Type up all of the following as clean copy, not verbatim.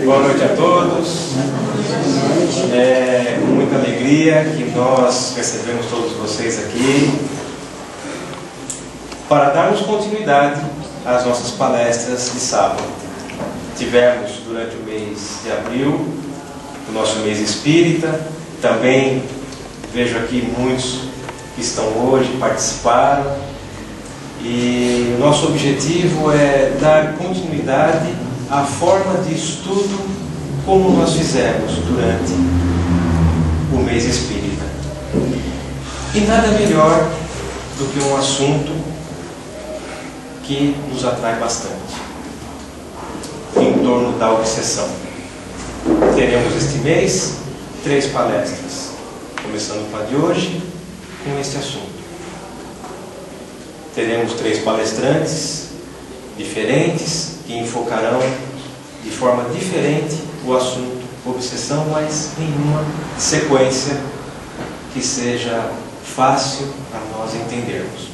Boa noite a todos. É com muita alegria que nós recebemos todos vocês aqui para darmos continuidade às nossas palestras de sábado. Tivemos durante o mês de abril o nosso mês espírita. Também vejo aqui muitos que estão hoje, participaram. E o nosso objetivo é dar continuidade à forma de estudo como nós fizemos durante o mês espírita. E nada melhor do que um assunto que nos atrai bastante, em torno da obsessão. Teremos este mês 3 palestras, começando com a de hoje, com este assunto. Teremos 3 palestrantes diferentes que enfocarão de forma diferente o assunto obsessão, mas em uma sequência que seja fácil a nós entendermos.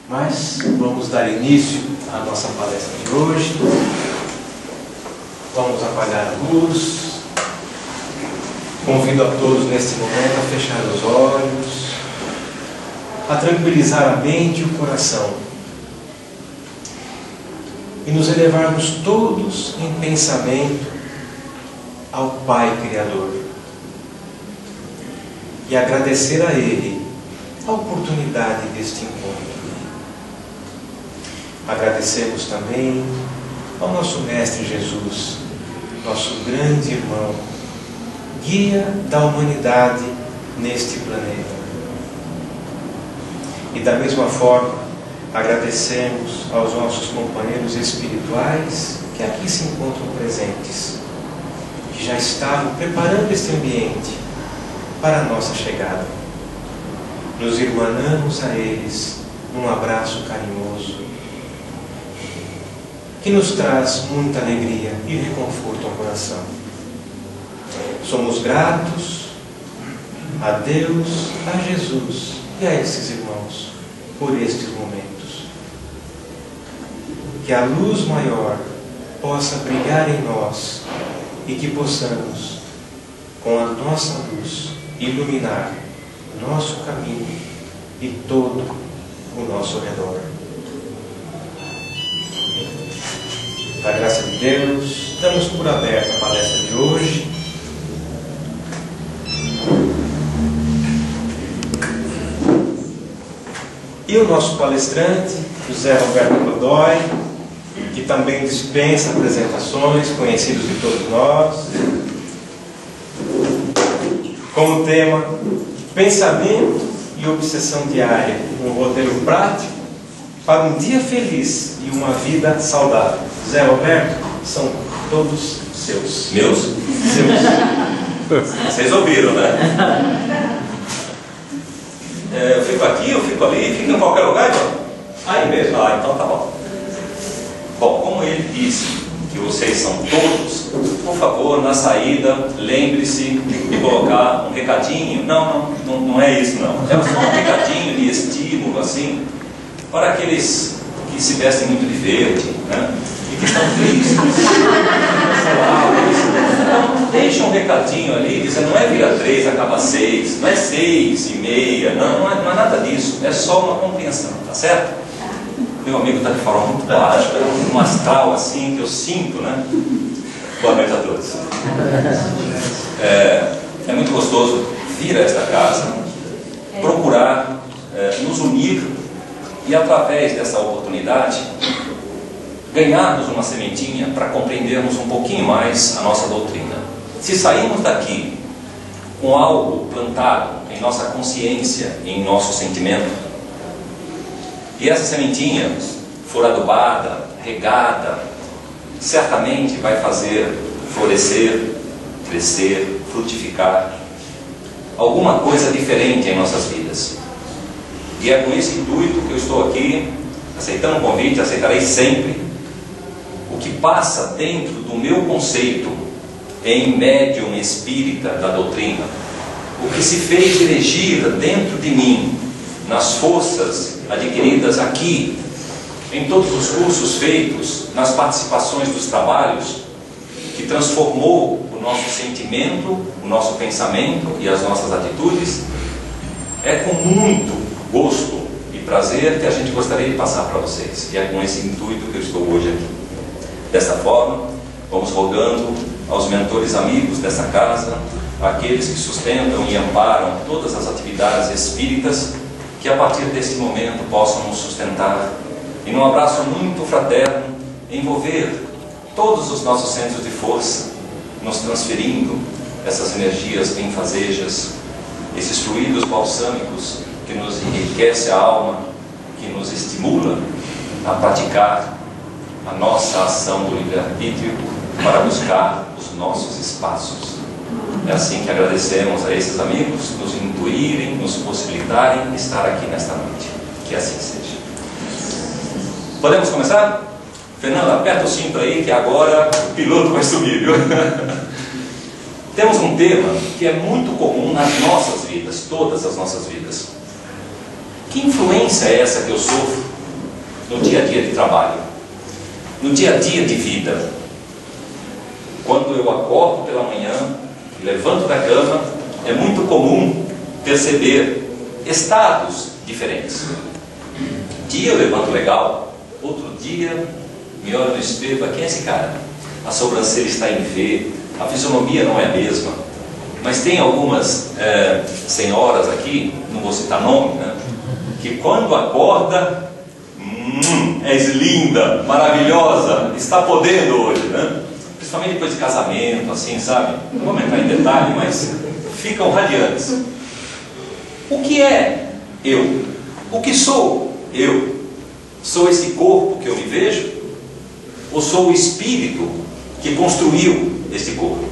Mas vamos dar início à nossa palestra de hoje. Vamos apagar a luz. Convido a todos neste momento a fechar os olhos, a tranquilizar a mente e o coração e nos elevarmos todos em pensamento ao Pai Criador e agradecer a Ele a oportunidade deste encontro. Agradecemos também ao nosso Mestre Jesus, nosso grande irmão, guia da humanidade neste planeta. E da mesma forma, agradecemos aos nossos companheiros espirituais que aqui se encontram presentes, que já estavam preparando este ambiente para a nossa chegada. Nos irmanamos a eles num abraço carinhoso, que nos traz muita alegria e reconforto ao coração. Somos gratos a Deus, a Jesus e a esses irmãos por estes momentos. Que a luz maior possa brilhar em nós e que possamos, com a nossa luz, iluminar o nosso caminho e todo o nosso redor. Da graça de Deus, damos por aberta a palestra de hoje. E o nosso palestrante, José Roberto Godoy, que também dispensa apresentações, conhecidos de todos nós, com o tema Pensamento e Obsessão Diária, um roteiro prático para um dia feliz e uma vida saudável. José Roberto, são todos seus. Meus? Seus. Vocês ouviram, né? Eu fico aqui, eu fico ali, fico em qualquer lugar, então? Aí mesmo? Ah, então tá bom. Bom, como ele disse que vocês são todos, por favor, na saída, lembre-se de colocar um recadinho. Não é isso não. É só um recadinho de estímulo, assim, para aqueles que se vestem muito de verde, né? E que estão tristes. Então, deixa um recadinho ali, dizendo, não é vira 3, acaba 6, não é 6,5, não é nada disso, é só uma compreensão, tá certo? Meu amigo está de farol muito baixo, um astral assim que eu sinto, né? Boa noite a todos. É muito gostoso vir a esta casa, procurar nos unir e através dessa oportunidade ganharmos uma sementinha para compreendermos um pouquinho mais a nossa doutrina. Se sairmos daqui com algo plantado em nossa consciência, em nosso sentimento, e essa sementinha for adubada, regada, certamente vai fazer florescer, crescer, frutificar alguma coisa diferente em nossas vidas. E é com esse intuito que eu estou aqui, aceitando o convite, aceitarei sempre o que passa dentro do meu conceito em médium espírita da doutrina, o que se fez dirigir dentro de mim, nas forças adquiridas aqui, em todos os cursos feitos, nas participações dos trabalhos, que transformou o nosso sentimento, o nosso pensamento e as nossas atitudes, é com muito gosto e prazer que a gente gostaria de passar para vocês. E é com esse intuito que eu estou hoje aqui. Desta forma, vamos rogando aos mentores amigos dessa casa, aqueles que sustentam e amparam todas as atividades espíritas, que a partir deste momento possam nos sustentar e num abraço muito fraterno envolver todos os nossos centros de força, nos transferindo essas energias benfazejas, esses fluidos balsâmicos que nos enriquece a alma, que nos estimula a praticar a nossa ação do livre-arbítrio para buscar os nossos espaços. É assim que agradecemos a esses amigos nos intuírem, nos possibilitarem estar aqui nesta noite. Que assim seja. Podemos começar? Fernando, aperta o cinto aí que agora o piloto vai subir, viu? Temos um tema que é muito comum nas nossas vidas, todas as nossas vidas. Que influência é essa que eu sofro no dia a dia de trabalho, no dia a dia de vida? Quando eu acordo pela manhã, levanto da cama, é muito comum perceber estados diferentes. Um dia eu levanto legal, outro dia me olho no espelho, quem é esse cara? A sobrancelha está em V, a fisionomia não é a mesma. Mas tem algumas senhoras aqui, não vou citar nome, né, que quando acorda, és linda, maravilhosa, está podendo hoje, né? Principalmente depois de casamento, assim, sabe? Não vou entrar em detalhe, mas ficam radiantes. O que é eu? O que sou eu? Sou esse corpo que eu me vejo? Ou sou o espírito que construiu este corpo?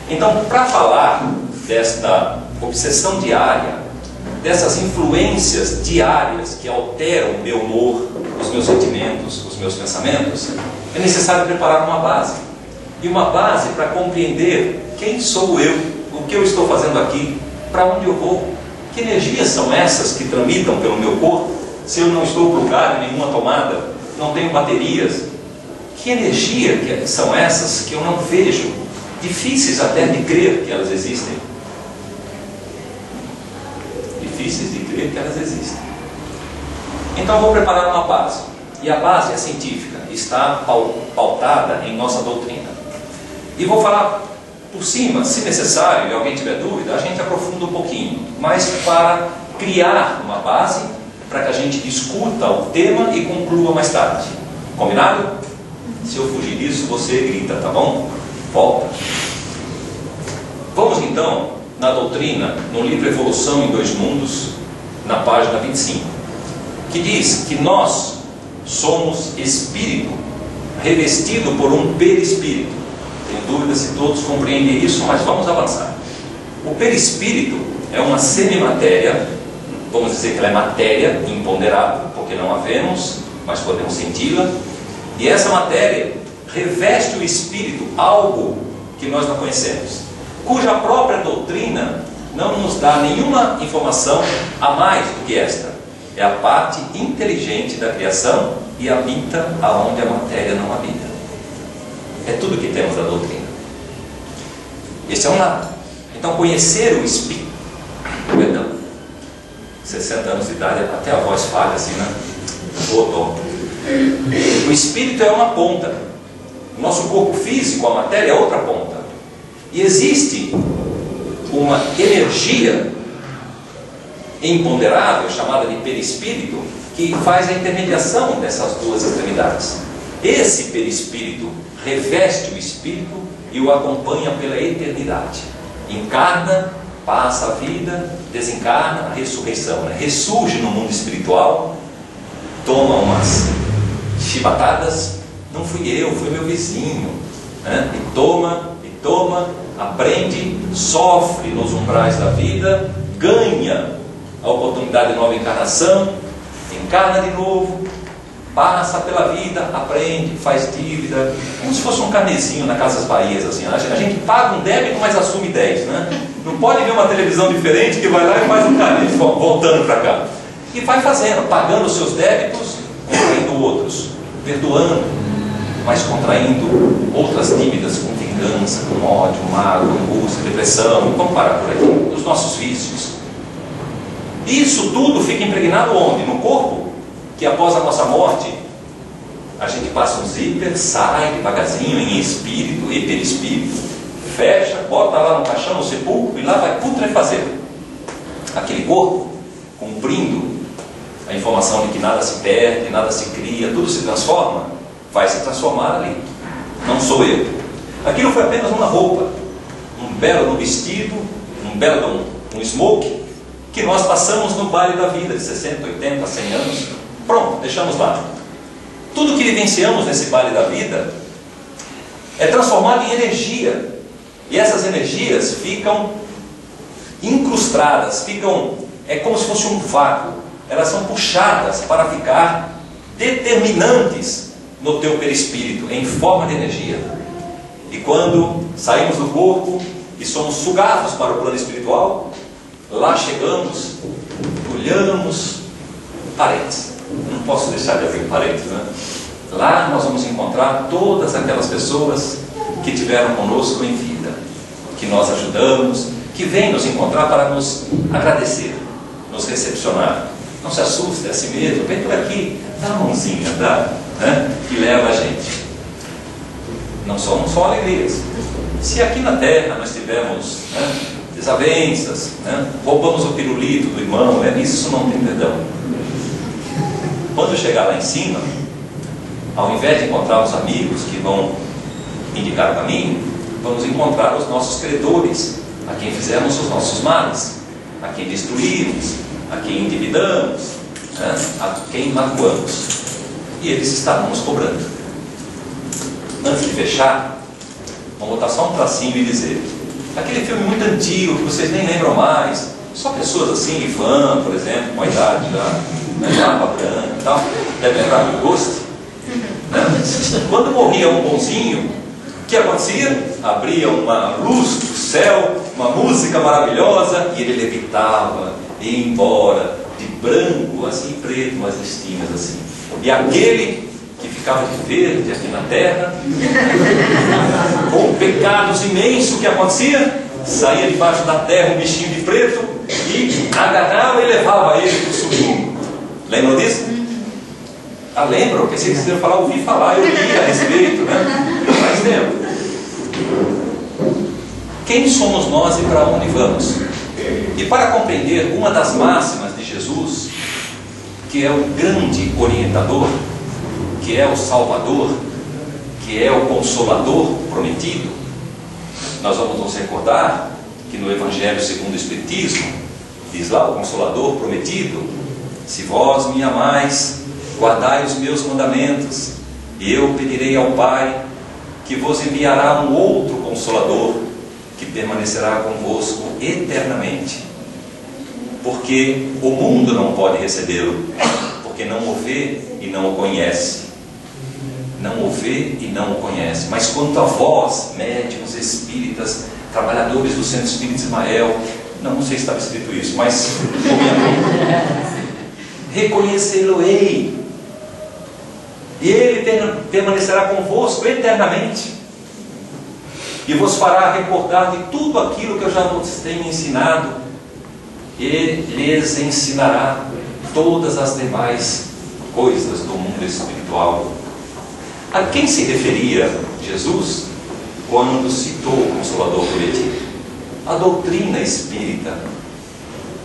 Então, para falar desta obsessão diária, dessas influências diárias que alteram o meu humor, os meus sentimentos, os meus pensamentos, é necessário preparar uma base. E uma base para compreender quem sou eu, o que eu estou fazendo aqui, para onde eu vou, que energias são essas que tramitam pelo meu corpo, se eu não estou plugado em nenhuma tomada, não tenho baterias. Que energia são essas que eu não vejo, difíceis até de crer que elas existem? Difíceis de crer que elas existem. Então eu vou preparar uma base. E a base é científica, está pautada em nossa doutrina. E vou falar por cima, se necessário, e alguém tiver dúvida, a gente aprofunda um pouquinho, mas para criar uma base, para que a gente discuta o tema e conclua mais tarde. Combinado? Se eu fugir disso, você grita, tá bom? Volta. Vamos então na doutrina, no livro Evolução em Dois Mundos, na página 25, que diz que nós somos espírito revestido por um perispírito. Tenho dúvida se todos compreendem isso, mas vamos avançar. O perispírito é uma semimatéria, vamos dizer que ela é matéria imponderável, porque não a vemos, mas podemos senti-la. E essa matéria reveste o espírito, algo que nós não conhecemos, cuja própria doutrina não nos dá nenhuma informação a mais do que esta. É a parte inteligente da criação e habita aonde a matéria não habita. É tudo que temos da doutrina. Esse é um lado. Então, conhecer o espírito, perdão, 60 anos de idade, até a voz falha assim, né? O espírito é uma ponta. O nosso corpo físico, a matéria, é outra ponta. E existe uma energia imponderável, chamada de perispírito, que faz a intermediação dessas duas extremidades. Esse perispírito reveste o espírito e o acompanha pela eternidade. Encarna, passa a vida, desencarna, a ressurreição, né? Ressurge no mundo espiritual, toma umas chibatadas, não fui eu, foi meu vizinho, né? E toma, aprende, sofre nos umbrais da vida, ganha a oportunidade de nova encarnação, encarna de novo, passa pela vida, aprende, faz dívida, como se fosse um carnezinho na Casas Bahias, assim. A gente paga um débito, mas assume 10, né? Não pode ver uma televisão diferente que vai lá e faz um carnê, voltando para cá. E vai fazendo, pagando os seus débitos, contraindo outros, perdoando. mas contraindo outras dívidas com vingança, com ódio, mágoa, angústia, depressão, vamos parar por aqui, os nossos vícios. Isso tudo fica impregnado onde? No corpo, que após a nossa morte, a gente passa um zíper, sai devagarzinho em espírito e perispírito, fecha, bota lá no caixão, no sepulcro, e lá vai putrefazer. Aquele corpo, cumprindo a informação de que nada se perde, nada se cria, tudo se transforma, vai se transformar ali. Não sou eu. Aquilo foi apenas uma roupa, um belo vestido, um belo smoke, que nós passamos no baile da vida, de 60, 80, 100 anos. Pronto, deixamos lá. Tudo que vivenciamos nesse baile da vida é transformado em energia. E essas energias ficam incrustadas, é como se fosse um vácuo. Elas são puxadas para ficar determinantes no teu perispírito, em forma de energia. E quando saímos do corpo e somos sugados para o plano espiritual, lá chegamos, olhamos parentes. Não posso deixar de abrir parentes, né? Lá nós vamos encontrar todas aquelas pessoas que tiveram conosco em vida, que nós ajudamos, que vêm nos encontrar para nos agradecer, nos recepcionar. Não se assuste, é assim mesmo, vem por aqui, dá a mãozinha, dá, né? Que leva a gente. Não são só alegrias. Se aqui na terra nós tivemos, né, desavenças, né, roubamos o pirulito do irmão, isso não tem perdão. Quando chegar lá em cima, ao invés de encontrar os amigos que vão indicar o caminho, vamos encontrar os nossos credores, a quem fizemos os nossos males, a quem destruímos, a quem endividamos, né, a quem magoamos. E eles estarão nos cobrando. Antes de fechar, vamos botar só um tracinho e dizer: aquele filme muito antigo, que vocês nem lembram mais, só pessoas assim, Ivan, por exemplo, com a idade já, né, Barba Branca e tal, deve lembrar do gosto. Né? Quando morria um bonzinho, o que acontecia? Abria uma luz do céu, uma música maravilhosa, e ele levitava, ia embora, de branco, assim, preto, umas listinhas assim. E aquele que ficava de verde aqui na terra, com pecados imensos, o que acontecia? Saía debaixo da terra um bichinho de preto e agarrava e levava ele para o submundo. Lembram disso? Ah, lembram? Porque se vocês falar, ouvi falar, eu li a respeito, né? Faz tempo. Quem somos nós e para onde vamos? E para compreender uma das máximas de Jesus, que é o grande orientador, que é o Salvador, que é o Consolador prometido, nós vamos nos recordar que no Evangelho segundo o Espiritismo, diz lá o Consolador prometido: se vós me amais, guardai os meus mandamentos, e eu pedirei ao Pai, que vos enviará um outro Consolador, que permanecerá convosco eternamente. Porque o mundo não pode recebê-lo, porque não o vê e não o conhece. Não o vê e não o conhece. Mas quanto a vós, médiuns, espíritas, trabalhadores do Centro Espírita Ismael, não sei se estava escrito isso, mas reconhecê-lo-ei, e ele permanecerá convosco eternamente, e vos fará recordar de tudo aquilo que eu já vos tenho ensinado, e lhes ensinará todas as demais coisas do mundo espiritual. A quem se referia Jesus quando citou o Consolador prometido? A doutrina espírita,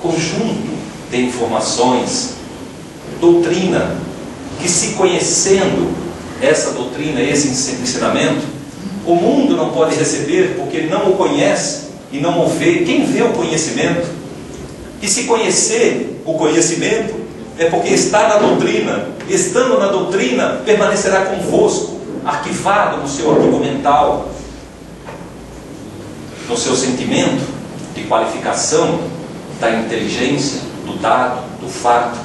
conjunto de informações, doutrina, que se conhecendo essa doutrina, esse ensinamento, o mundo não pode receber porque não o conhece e não o vê. Quem vê o conhecimento? E se conhecer o conhecimento é porque está na doutrina. Estando na doutrina, permanecerá convosco, arquivado no seu arquivo mental, no seu sentimento de qualificação da inteligência, do dado, do fato.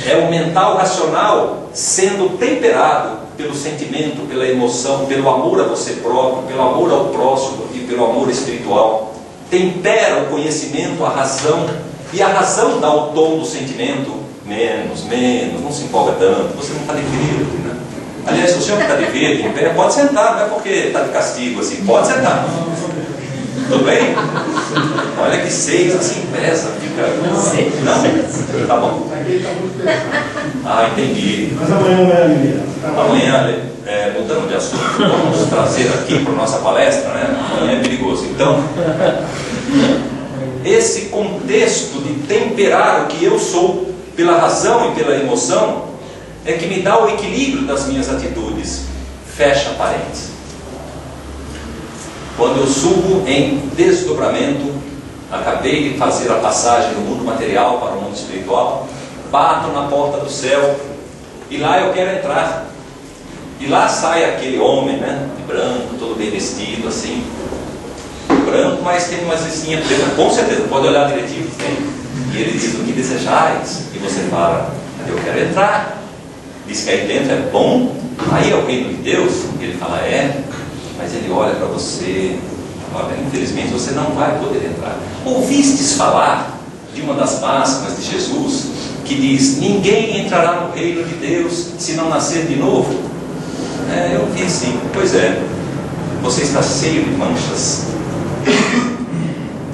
É o mental racional sendo temperado pelo sentimento, pela emoção, pelo amor a você próprio, pelo amor ao próximo e pelo amor espiritual. Tempera o conhecimento, a razão, e a razão dá o tom do sentimento. Menos, não se empolga tanto, você não está definido, né? Aliás, se o senhor que está de verde em pé, pode sentar, não é porque está de castigo assim, pode sentar. Tudo bem? Olha que 6 assim pesa, fica. Não? Tá bom. Ah, entendi. Mas amanhã não é a menina. Amanhã, mudando de assunto, vamos trazer aqui para a nossa palestra, né? Amanhã é perigoso. Então, esse contexto de temperar o que eu sou pela razão e pela emoção é que me dá o equilíbrio das minhas atitudes. Fecha parênteses. Quando eu subo em desdobramento, acabei de fazer a passagem do mundo material para o mundo espiritual, bato na porta do céu e lá eu quero entrar. E lá sai aquele homem, né, de branco, todo bem vestido assim, branco, mas tem umas listinhas pretas, com certeza, pode olhar direitinho, tem. E ele diz: o que desejais? E você fala: eu quero entrar. Diz que aí dentro é bom, aí é o reino de Deus. E ele fala: é. Mas ele olha para você, olha, infelizmente você não vai poder entrar. Ouvistes falar de uma das máximas de Jesus que diz: ninguém entrará no reino de Deus se não nascer de novo? Eu vi sim. Pois é, você está cheio de manchas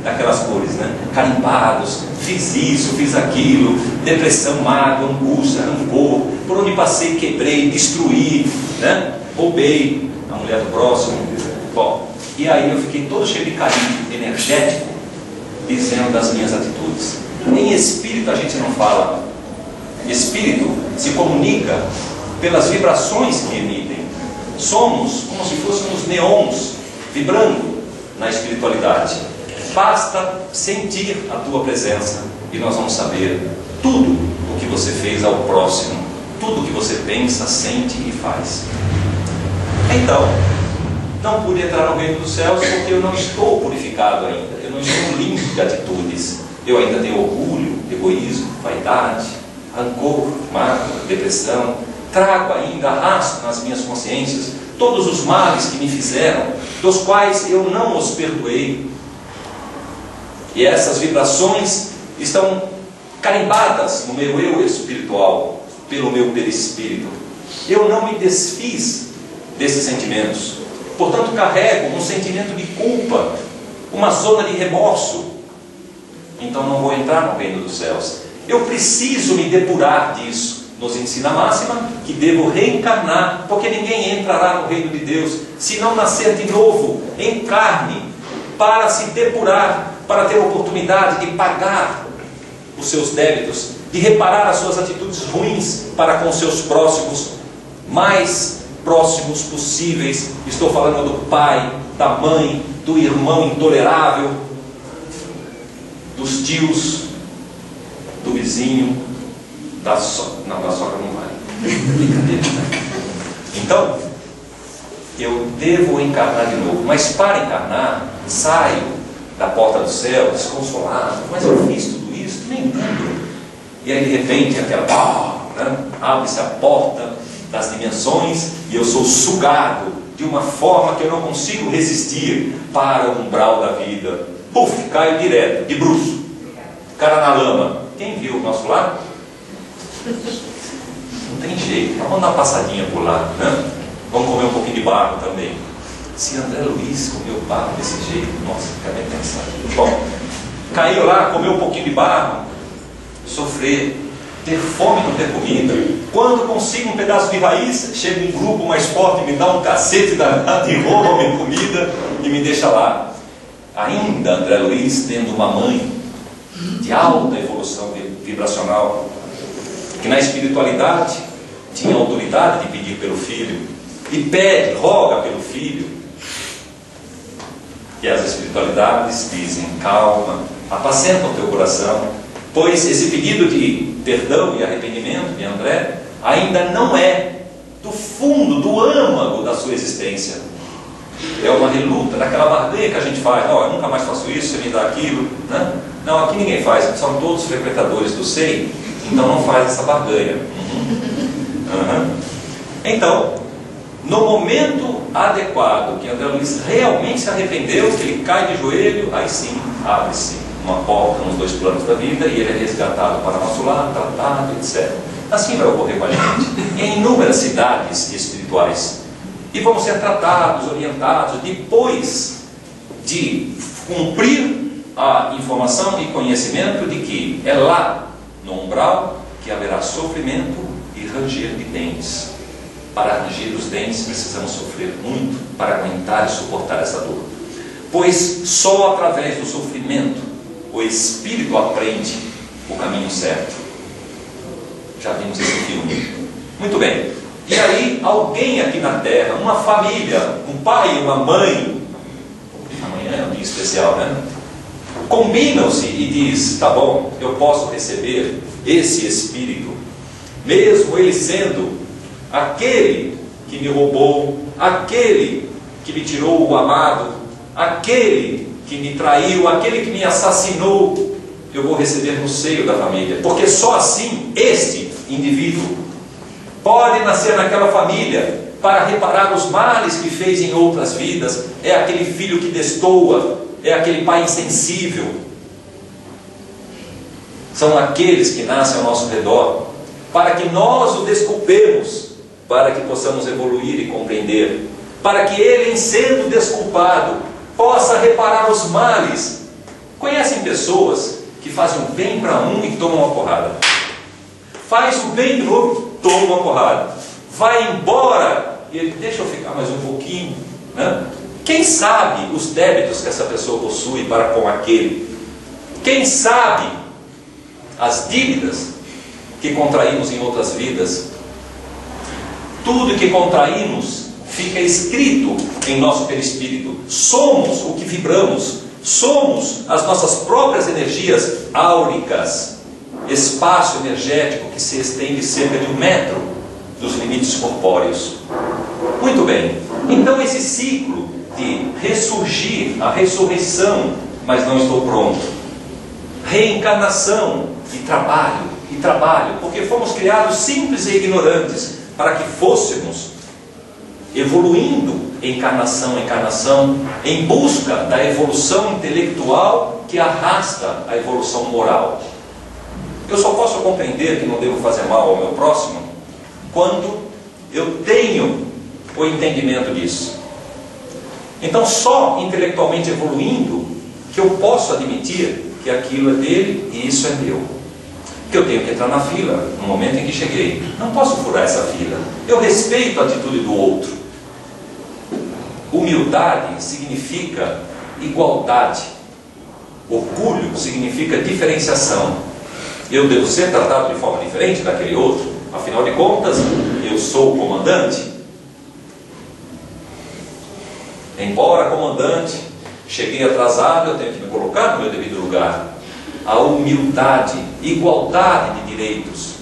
daquelas cores, né? Carimbados, fiz isso, fiz aquilo, depressão, mágoa, angústia, rancor, por onde passei quebrei, destruí, né? Roubei a mulher do próximo. Bom, e aí eu fiquei todo cheio de carinho energético, dizendo das minhas atitudes. Em espírito a gente não fala. Espírito se comunica pelas vibrações que emitem. Somos como se fôssemos neons vibrando na espiritualidade. Basta sentir a tua presença e nós vamos saber tudo o que você fez ao próximo, tudo o que você pensa, sente e faz. Então, não pude entrar no reino dos céus porque eu não estou purificado ainda, eu não estou limpo de atitudes. Eu ainda tenho orgulho, egoísmo, vaidade, rancor, mágoa, depressão. Trago ainda, arrasto nas minhas consciências todos os males que me fizeram, dos quais eu não os perdoei. E essas vibrações estão carimbadas no meu eu espiritual, pelo meu perispírito. Eu não me desfiz desses sentimentos. Portanto, carrego um sentimento de culpa, uma zona de remorso. Então não vou entrar no reino dos céus. Eu preciso me depurar disso. Nos ensina a máxima que devo reencarnar, porque ninguém entrará no reino de Deus se não nascer de novo, em carne, para se depurar, para ter a oportunidade de pagar os seus débitos, de reparar as suas atitudes ruins para com os seus próximos, mais próximos possíveis. Estou falando do pai, da mãe, do irmão intolerável, dos tios, do vizinho, da sogra. Não, da sogra não vai. Brincadeira, né? Então, eu devo encarnar de novo. Mas para encarnar, saio da porta do céu, desconsolado. Mas eu fiz tudo isso? Nem entendo. E aí de repente, né? Abre-se a porta das dimensões e eu sou sugado de uma forma que eu não consigo resistir para o umbral da vida. Puf, caio direto, de bruço. Cara na lama. Quem viu o nosso lar? Não tem jeito. Vamos dar uma passadinha por lá, né? Vamos comer um pouquinho de barro também. Se André Luiz comeu barro desse jeito, nossa, fica bem pensado. Bom, caiu lá, comeu um pouquinho de barro, sofrer, ter fome, não ter comida. Quando consigo um pedaço de raiz, chega um grupo mais forte, me dá um cacete danado e rouba minha comida e me deixa lá. Ainda André Luiz tendo uma mãe de alta evolução vibracional, que na espiritualidade tinha autoridade de pedir pelo filho, e pede, roga pelo filho. E as espiritualidades dizem: calma, apacenta o teu coração, pois esse pedido de perdão e arrependimento de André ainda não é do fundo, do âmago da sua existência. É uma reluta, daquela barganha que a gente faz: ó, eu nunca mais faço isso, você me dá aquilo, né? Não, aqui ninguém faz, são todos frequentadores do SEI, então não faz essa barganha. Então, no momento adequado, que André Luiz realmente se arrependeu, que ele cai de joelho, aí sim, abre-se uma porta nos dois planos da vida e ele é resgatado para nosso lar, tratado, etc. Assim vai ocorrer com a gente em inúmeras cidades espirituais. E vamos ser tratados, orientados, depois de cumprir a informação e conhecimento de que é lá, no umbral, que haverá sofrimento e ranger de dentes. Para ranger os dentes precisamos sofrer muito para aguentar e suportar essa dor. Pois só através do sofrimento o espírito aprende o caminho certo. Já vimos esse filme. Muito bem. E aí alguém aqui na Terra, uma família, um pai e uma mãe, amanhã é um dia especial, né? Combinam-se e diz, tá bom, eu posso receber esse espírito, mesmo ele sendo aquele que me roubou, aquele que me tirou o amado, aquele que me traiu, aquele que me assassinou, eu vou receber no seio da família, porque só assim este indivíduo pode nascer naquela família para reparar os males que fez em outras vidas. É aquele filho que destoa, é aquele pai insensível. São aqueles que nascem ao nosso redor, para que nós o desculpemos, para que possamos evoluir e compreender, para que ele, em sendo desculpado, possa reparar os males. Conhecem pessoas que fazem o bem para um e tomam uma porrada, faz o bem para o outro, toma uma porrada, vai embora e ele deixa eu ficar mais um pouquinho, né? Quem sabe os débitos que essa pessoa possui para com aquele? Quem sabe as dívidas que contraímos em outras vidas? Tudo que contraímos fica escrito em nosso perispírito. Somos o que vibramos, somos as nossas próprias energias áuricas, espaço energético que se estende cerca de 1 metro dos limites corpóreos. Muito bem, então esse ciclo de ressurgir, a ressurreição, mas não estou pronto, reencarnação e trabalho, porque fomos criados simples e ignorantes, para que fôssemos evoluindo encarnação a encarnação, em busca da evolução intelectual que arrasta a evolução moral. Eu só posso compreender que não devo fazer mal ao meu próximo quando eu tenho o entendimento disso. Então só intelectualmente evoluindo que eu posso admitir que aquilo é dele e isso é meu. Que eu tenho que entrar na fila no momento em que cheguei. Não posso furar essa fila. Eu respeito a atitude do outro. Humildade significa igualdade. Orgulho significa diferenciação. Eu devo ser tratado de forma diferente daquele outro. Afinal de contas, eu sou o comandante. Embora comandante, cheguei atrasado, eu tenho que me colocar no meu devido lugar. A humildade, igualdade de direitos,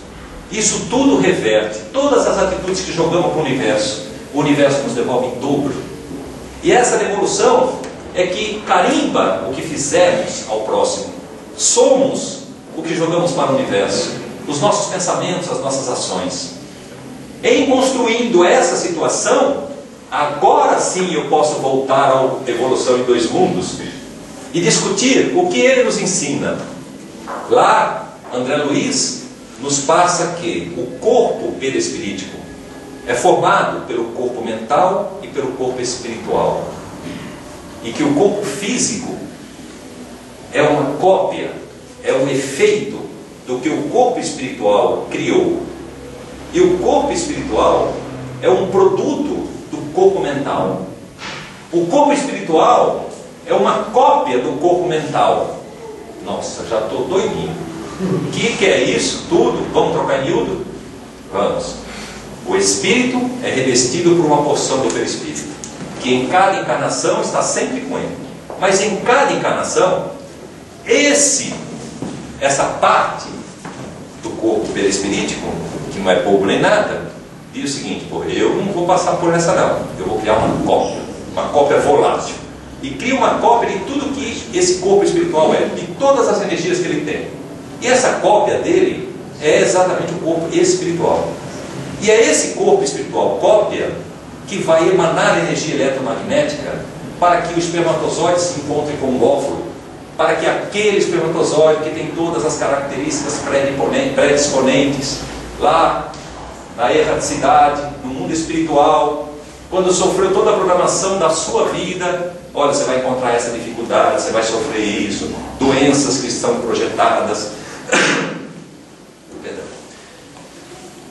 isso tudo reverte, todas as atitudes que jogamos para o universo nos devolve em dobro. E essa devolução é que carimba o que fizemos ao próximo. Somos o que jogamos para o universo, os nossos pensamentos, as nossas ações. Em construindo essa situação, agora sim eu posso voltar ao Evolução em Dois Mundos e discutir o que ele nos ensina. Lá, André Luiz nos passa que o corpo perispirítico é formado pelo corpo mental e pelo corpo espiritual, e que o corpo físico é uma cópia, é um efeito do que o corpo espiritual criou, e o corpo espiritual é um produto do corpo mental. O corpo espiritual é uma cópia do corpo mental. Nossa, já estou doidinho. O que é isso tudo? Vamos trocar em miúdo? Vamos. O espírito é revestido por uma porção do perispírito, que em cada encarnação está sempre com ele. Mas em cada encarnação, essa parte do corpo perispirítico, que não é bobo nem nada, diz o seguinte: pô, eu não vou passar por essa não, eu vou criar uma cópia volátil, e cria uma cópia de tudo que esse corpo espiritual é, de todas as energias que ele tem. E essa cópia dele é exatamente o corpo espiritual. E é esse corpo espiritual cópia que vai emanar energia eletromagnética para que o espermatozoide se encontre com o óvulo para que aquele espermatozoide que tem todas as características predisponentes, lá na erraticidade, no mundo espiritual, quando sofreu toda a programação da sua vida, olha, você vai encontrar essa dificuldade, você vai sofrer isso, doenças que estão projetadas.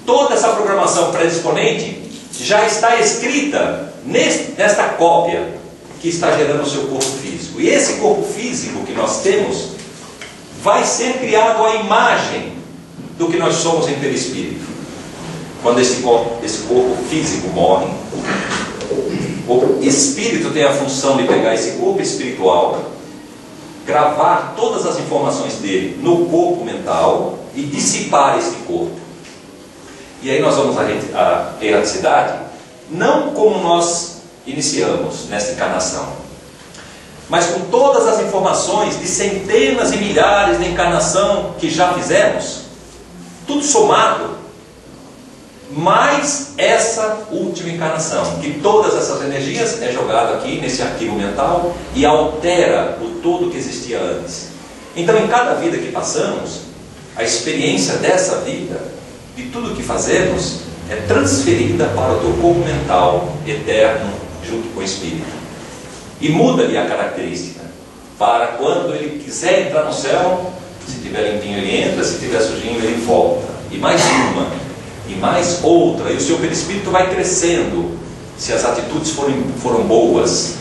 Toda essa programação predisponente já está escrita nesta cópia que está gerando o seu corpo físico. E esse corpo físico que nós temos vai ser criado à imagem do que nós somos em perispírito. Quando esse corpo físico morre, o espírito tem a função de pegar esse corpo espiritual, gravar todas as informações dele no corpo mental e dissipar esse corpo. E aí nós vamos à erraticidade, não como nós iniciamos nesta encarnação, mas com todas as informações de centenas e milhares de encarnação que já fizemos, tudo somado, mais essa última encarnação, que todas essas energias é jogado aqui nesse arquivo mental e altera o todo que existia antes. Então, em cada vida que passamos, a experiência dessa vida, de tudo que fazemos, é transferida para o teu corpo mental eterno, junto com o espírito. E muda-lhe a característica, para quando ele quiser entrar no céu, se tiver limpinho ele entra, se tiver sujinho ele volta. E mais uma, e mais outra, e o seu perispírito vai crescendo, se as atitudes foram boas.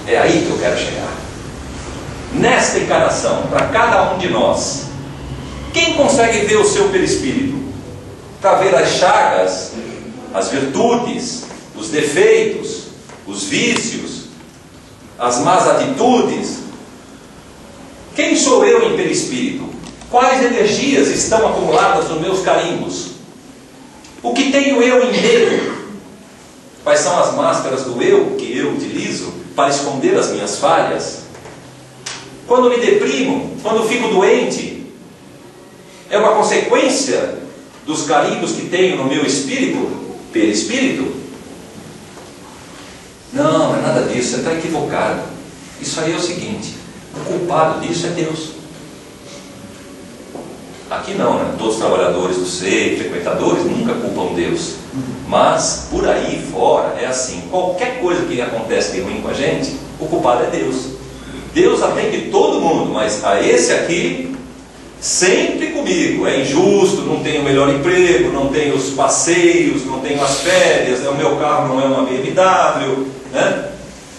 É aí que eu quero chegar. Nesta encarnação, para cada um de nós, quem consegue ver o seu perispírito? Para ver as chagas, as virtudes, os defeitos, os vícios, as más atitudes. Quem sou eu em perispírito? Quais energias estão acumuladas nos meus carimbos? O que tenho eu em medo? Quais são as máscaras do eu que eu utilizo para esconder as minhas falhas? Quando me deprimo, quando fico doente, é uma consequência dos carimbos que tenho no meu espírito, perispírito? Não, não é nada disso, você está equivocado. Isso aí é o seguinte, o culpado disso é Deus. Aqui não, né? Todos os trabalhadores do SEI, frequentadores, nunca culpam Deus. Mas por aí fora é assim, qualquer coisa que acontece de ruim com a gente, o culpado é Deus. Deus atende todo mundo, mas a esse aqui, sempre comigo, é injusto, não tenho o melhor emprego, não tenho os passeios, não tenho as férias, o meu carro não é uma BMW, né?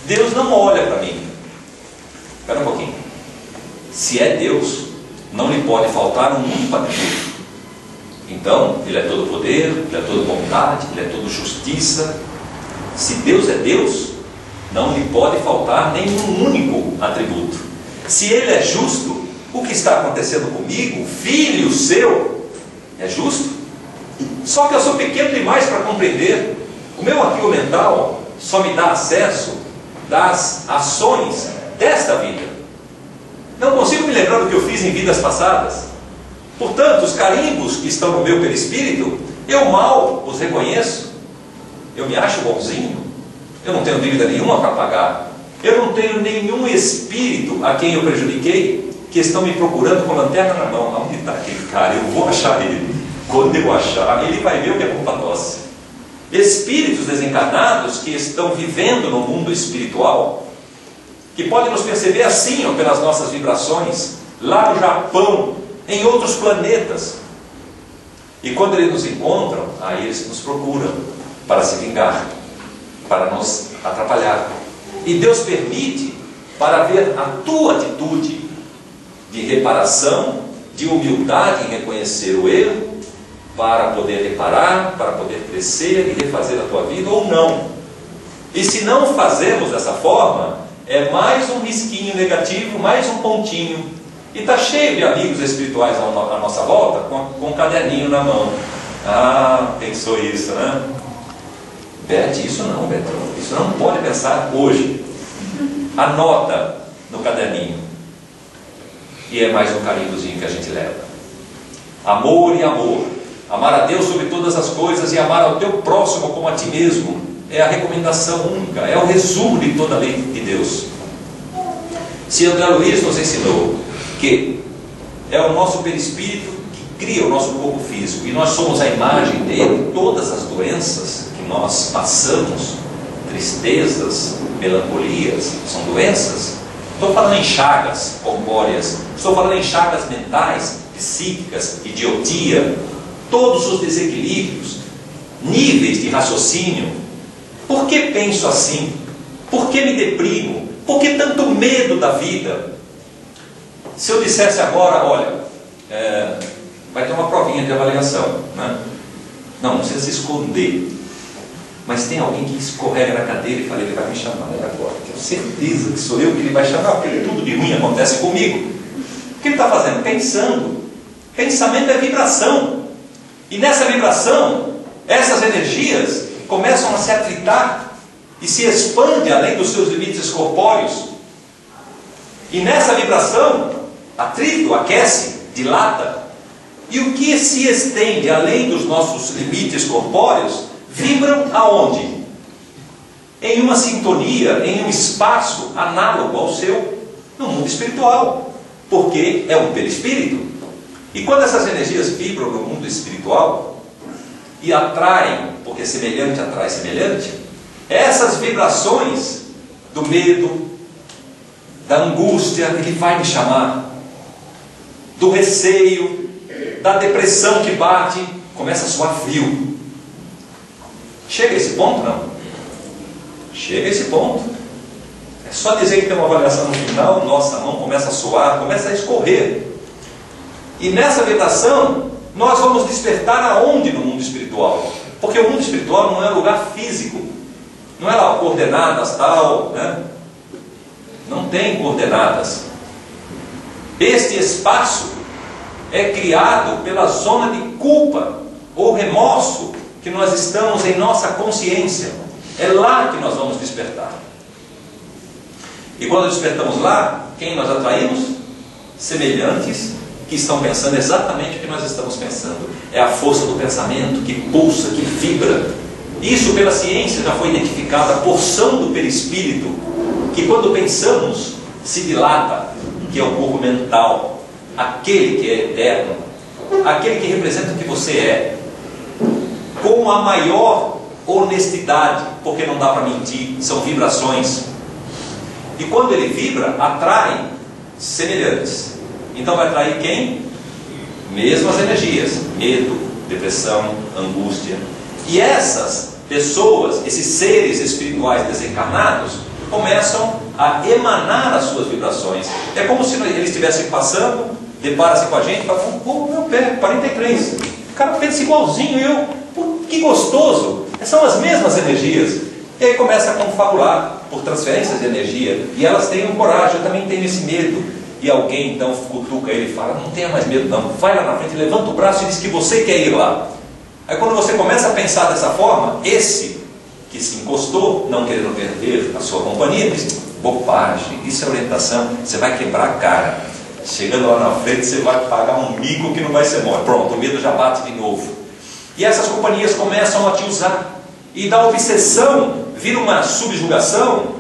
Deus não olha para mim. Espera um pouquinho. Se é Deus, não lhe pode faltar um único atributo. Então, Ele é todo poder, Ele é toda bondade, Ele é toda justiça. Se Deus é Deus, não lhe pode faltar nenhum único atributo. Se Ele é justo, o que está acontecendo comigo, filho seu, é justo? Só que eu sou pequeno demais para compreender. O meu arquivo mental só me dá acesso das ações desta vida. Não consigo me lembrar do que eu fiz em vidas passadas. Portanto, os carimbos que estão no meu perispírito, eu mal os reconheço. Eu me acho bonzinho. Eu não tenho dívida nenhuma para pagar. Eu não tenho nenhum espírito a quem eu prejudiquei, que estão me procurando com lanterna na mão. Onde está aquele cara? Eu vou achar ele. Quando eu achar, ele vai ver o que é culpa nossa. Espíritos desencarnados que estão vivendo no mundo espiritual, que podem nos perceber assim, ó, pelas nossas vibrações, lá no Japão, em outros planetas. E quando eles nos encontram, aí eles nos procuram para se vingar, para nos atrapalhar. E Deus permite para ver a tua atitude de reparação, de humildade em reconhecer o erro, para poder reparar, para poder crescer e refazer a tua vida, ou não. E se não fazemos dessa forma, é mais um risquinho negativo, mais um pontinho. E está cheio de amigos espirituais à nossa volta, com um caderninho na mão. Ah, pensou isso, né? Beth, isso não, Beto. Isso não pode pensar hoje. Anota no caderninho. E é mais um carimbozinho que a gente leva. Amor e amor. Amar a Deus sobre todas as coisas e amar ao teu próximo como a ti mesmo. É a recomendação única, é o resumo de toda a lei de Deus. Se André Luiz nos ensinou que é o nosso perispírito que cria o nosso corpo físico e nós somos a imagem dele, todas as doenças que nós passamos, tristezas, melancolias, são doenças. Estou falando em chagas corpóreas, estou falando em chagas mentais, psíquicas, idiotia, todos os desequilíbrios, níveis de raciocínio. Por que penso assim? Por que me deprimo? Por que tanto medo da vida? Se eu dissesse agora, olha, vai ter uma provinha de avaliação, né? Não precisa se esconder. Mas tem alguém que escorrega na cadeira e fala, ele vai me chamar agora. Tenho certeza que sou eu que ele vai chamar, porque tudo de ruim acontece comigo. O que ele está fazendo? Pensando. Pensamento é vibração. E nessa vibração, essas energias começam a se atritar e se expande além dos seus limites corpóreos. E nessa vibração, atrito, aquece, dilata. E o que se estende além dos nossos limites corpóreos, vibram aonde? Em uma sintonia, em um espaço análogo ao seu, no mundo espiritual. Porque é um perispírito. E quando essas energias vibram no mundo espiritual e atraem, porque semelhante atrai semelhante, essas vibrações do medo, da angústia, ele vai me chamar, do receio, da depressão que bate, começa a suar frio. Chega a esse ponto, não? Chega a esse ponto. É só dizer que tem uma avaliação no final, nossa mão começa a suar, começa a escorrer. E nessa vibração, nós vamos despertar aonde no mundo espiritual? Porque o mundo espiritual não é lugar físico. Não é lá coordenadas tal, né? Não tem coordenadas. Este espaço é criado pela zona de culpa ou remorso que nós estamos em nossa consciência. É lá que nós vamos despertar. E quando despertamos lá, quem nós atraímos? Semelhantes que estão pensando exatamente o que nós estamos pensando. É a força do pensamento que pulsa, que vibra. Isso pela ciência já foi identificada, a porção do perispírito, que quando pensamos, se dilata, que é o corpo mental, aquele que é eterno, aquele que representa o que você é, com a maior honestidade, porque não dá para mentir, são vibrações. E quando ele vibra, atrai semelhantes. Então vai atrair quem? Mesmas energias, medo, depressão, angústia. E essas pessoas, esses seres espirituais desencarnados, começam a emanar as suas vibrações. É como se eles estivessem passando, depara-se com a gente e fala, pô, meu pé, 43. O cara pensa igualzinho eu. Pô, que gostoso. São as mesmas energias. E aí começa a confabular por transferências de energia. E elas têm coragem, eu também tenho esse medo. E alguém então cutuca ele e fala, não tenha mais medo não, vai lá na frente, levanta o braço e diz que você quer ir lá. Aí quando você começa a pensar dessa forma, esse que se encostou, não querendo perder a sua companhia, diz, bobagem, isso é orientação, você vai quebrar a cara. Chegando lá na frente, você vai pagar um mico que não vai ser mole. Pronto, o medo já bate de novo. E essas companhias começam a te usar. E da obsessão vira uma subjugação,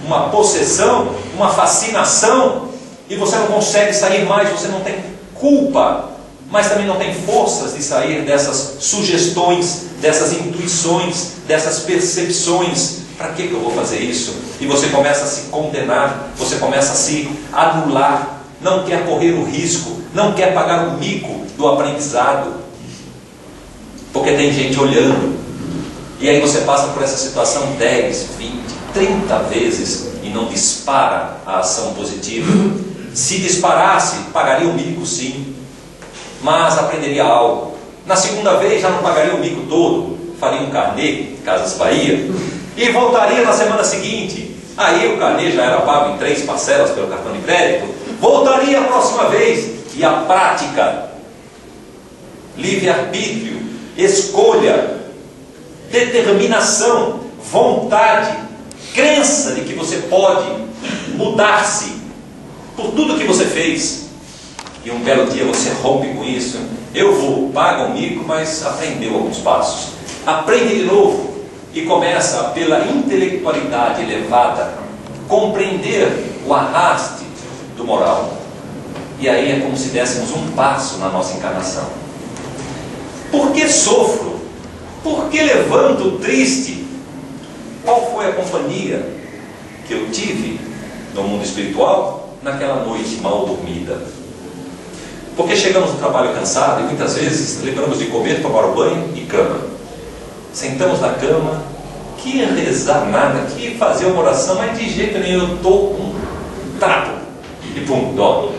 uma possessão, uma fascinação. E você não consegue sair mais, você não tem culpa, mas também não tem forças de sair dessas sugestões, dessas intuições, dessas percepções. Para que eu vou fazer isso? E você começa a se condenar, você começa a se anular, não quer correr o risco, não quer pagar o mico do aprendizado, porque tem gente olhando. E aí você passa por essa situação 10, 20, 30 vezes e não dispara a ação positiva. Se disparasse, pagaria o mico sim, mas aprenderia algo. Na segunda vez já não pagaria o mico todo, faria um carnê, Casas Bahia, e voltaria na semana seguinte. Aí o carnê já era pago em 3 parcelas pelo cartão de crédito. Voltaria a próxima vez. E a prática, livre-arbítrio, escolha, determinação, vontade, crença de que você pode mudar-se por tudo que você fez. E um belo dia você rompe com isso. Eu vou, paga um mico, mas aprendeu alguns passos. Aprende de novo e começa pela intelectualidade elevada, compreender o arraste do moral. E aí é como se dessemos um passo na nossa encarnação. Por que sofro? Por que levanto triste? Qual foi a companhia que eu tive no mundo espiritual naquela noite mal dormida? Porque chegamos no trabalho cansado e muitas vezes lembramos de comer, tomar o banho e cama. Sentamos na cama, que rezar nada, que fazer uma oração, mas de jeito nenhum, eu estou com um trapo. E pum, dorme.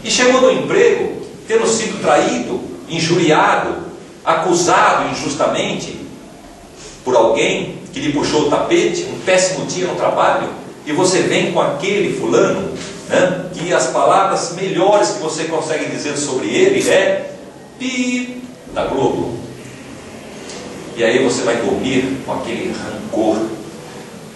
E chegou no emprego, tendo sido traído, injuriado, acusado injustamente por alguém que lhe puxou o tapete, um péssimo dia no trabalho, e você vem com aquele fulano, né, que as palavras melhores que você consegue dizer sobre ele é pi da Globo. E aí você vai dormir com aquele rancor.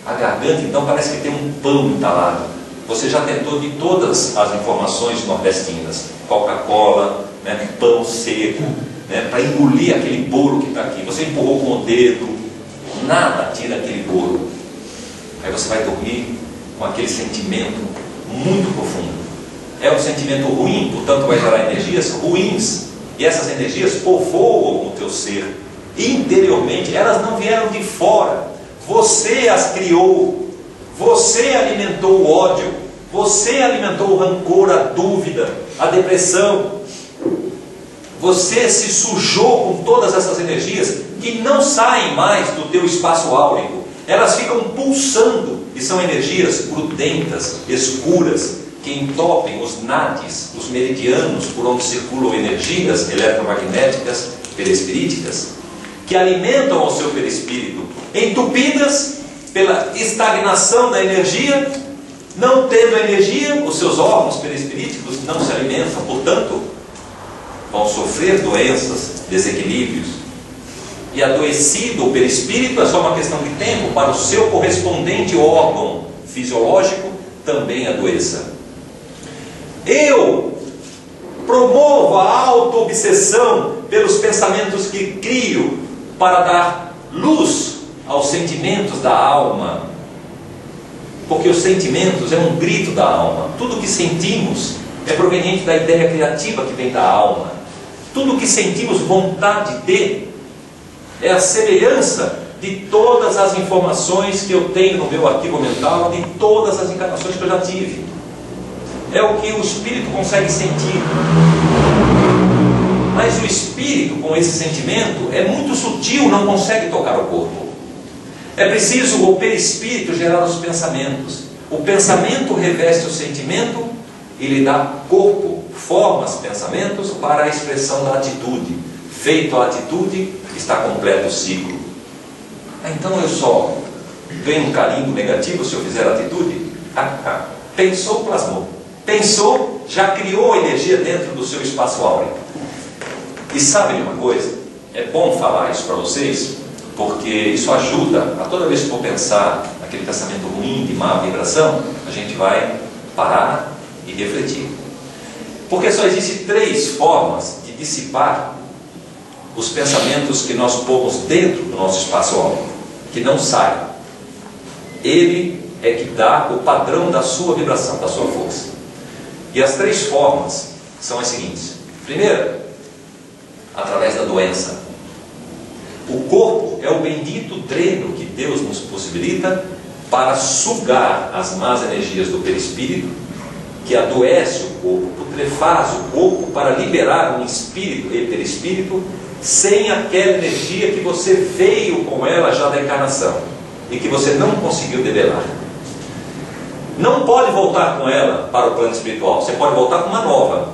A garganta então parece que tem um pão entalado. Você já tentou de todas as informações nordestinas, Coca-Cola, né, pão seco, né, para engolir aquele bolo que está aqui. Você empurrou com o dedo, nada tira aquele bolo. Aí você vai dormir com aquele sentimento muito profundo. É um sentimento ruim, portanto vai gerar energias ruins. E essas energias povoam o teu ser interiormente. Elas não vieram de fora. Você as criou. Você alimentou o ódio. Você alimentou o rancor, a dúvida, a depressão. Você se sujou com todas essas energias que não saem mais do teu espaço áurico. Elas ficam pulsando e são energias grudentas, escuras, que entopem os nadis, os meridianos por onde circulam energias eletromagnéticas, perispiríticas, que alimentam o seu perispírito, entupidas pela estagnação da energia. Não tendo energia, os seus órgãos perispiríticos não se alimentam, portanto, vão sofrer doenças, desequilíbrios. E adoecido o perispírito é só uma questão de tempo para o seu correspondente órgão fisiológico também adoeça. Eu promovo a auto-obsessão pelos pensamentos que crio para dar luz aos sentimentos da alma. Porque os sentimentos é um grito da alma. Tudo que sentimos é proveniente da ideia criativa que vem da alma. Tudo que sentimos vontade de é a semelhança de todas as informações que eu tenho no meu arquivo mental, de todas as encarnações que eu já tive. É o que o espírito consegue sentir. Mas o espírito, com esse sentimento, é muito sutil, não consegue tocar o corpo. É preciso o perispírito gerar os pensamentos. O pensamento reveste o sentimento e lhe dá corpo, forma os pensamentos para a expressão da atitude. Feito a atitude, está completo o ciclo. Então eu só ganho um carimbo negativo se eu fizer a atitude? Pensou, plasmou. Pensou, já criou a energia dentro do seu espaço áurico. E sabem uma coisa? É bom falar isso para vocês, porque isso ajuda a toda vez que for pensar aquele pensamento ruim, de má vibração, a gente vai parar e refletir. Porque só existem 3 formas de dissipar os pensamentos que nós pomos dentro do nosso espaço áurico, que não saem. Ele é que dá o padrão da sua vibração, da sua força. E as 3 formas são as seguintes. Primeira, através da doença. O corpo é o bendito dreno que Deus nos possibilita para sugar as más energias do perispírito, que adoece o corpo, putrefaz o corpo, para liberar um espírito e perispírito sem aquela energia que você veio com ela já da encarnação e que você não conseguiu debelar. Não pode voltar com ela para o plano espiritual, você pode voltar com uma nova.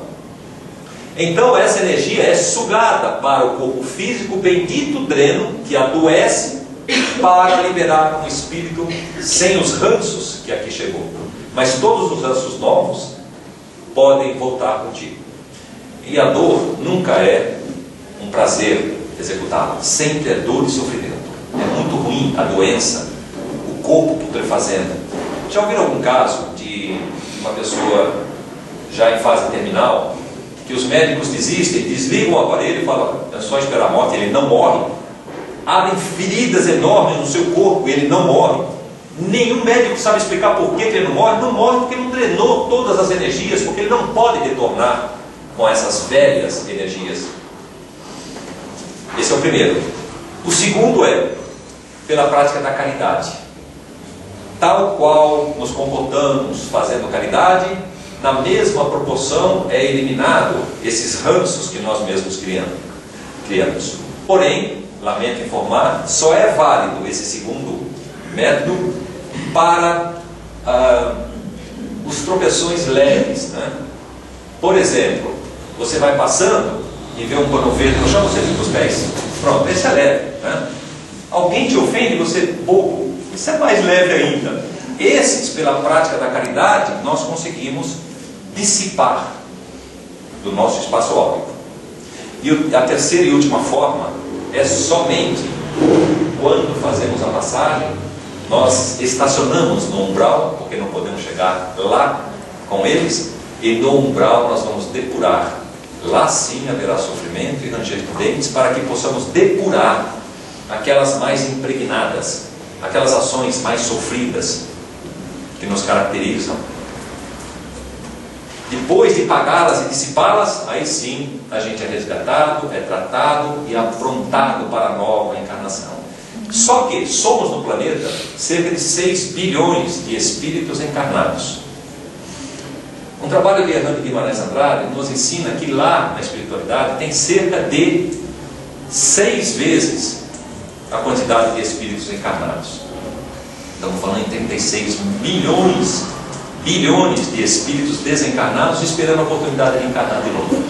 Então essa energia é sugada para o corpo físico, bendito dreno que adoece, para liberar um espírito sem os ranços que aqui chegou. Mas todos os ranços novos podem voltar contigo. E a dor nunca é um prazer executá-la, sempre é dor e sofrimento. É muito ruim a doença, o corpo putrefazendo. Já ouviram algum caso de uma pessoa já em fase terminal, que os médicos desistem, desligam o aparelho e falam, é só esperar a morte, ele não morre? Abrem feridas enormes no seu corpo e ele não morre. Nenhum médico sabe explicar por que ele não morre. Não morre porque não drenou todas as energias, porque ele não pode retornar com essas velhas energias. Esse é o primeiro. O segundo é pela prática da caridade. Tal qual nos comportamos fazendo caridade, na mesma proporção é eliminado esses ranços que nós mesmos criamos. Porém, lamento informar, só é válido esse segundo método para os tropeções leves, né? Por exemplo, você vai passando e vê um pano verde no chão, você limpa os pés. Pronto, esse é leve, né? Alguém te ofende, você bobo, isso é mais leve ainda. Esses, pela prática da caridade, nós conseguimos dissipar do nosso espaço óptico. E a terceira e última forma é somente quando fazemos a passagem, nós estacionamos no umbral, porque não podemos chegar lá com eles, e no umbral nós vamos depurar. Lá sim haverá sofrimento e ranger de dentes, para que possamos depurar aquelas mais impregnadas, aquelas ações mais sofridas que nos caracterizam. Depois de pagá-las e dissipá-las, aí sim a gente é resgatado, é tratado e aprontado para a nova encarnação. Só que somos no planeta cerca de 6 bilhões de espíritos encarnados. Um trabalho de Hernando Guimarães Andrade nos ensina que lá na espiritualidade tem cerca de 6 vezes a quantidade de espíritos encarnados. Estamos falando em 36 bilhões de espíritos desencarnados esperando a oportunidade de encarnar de novo.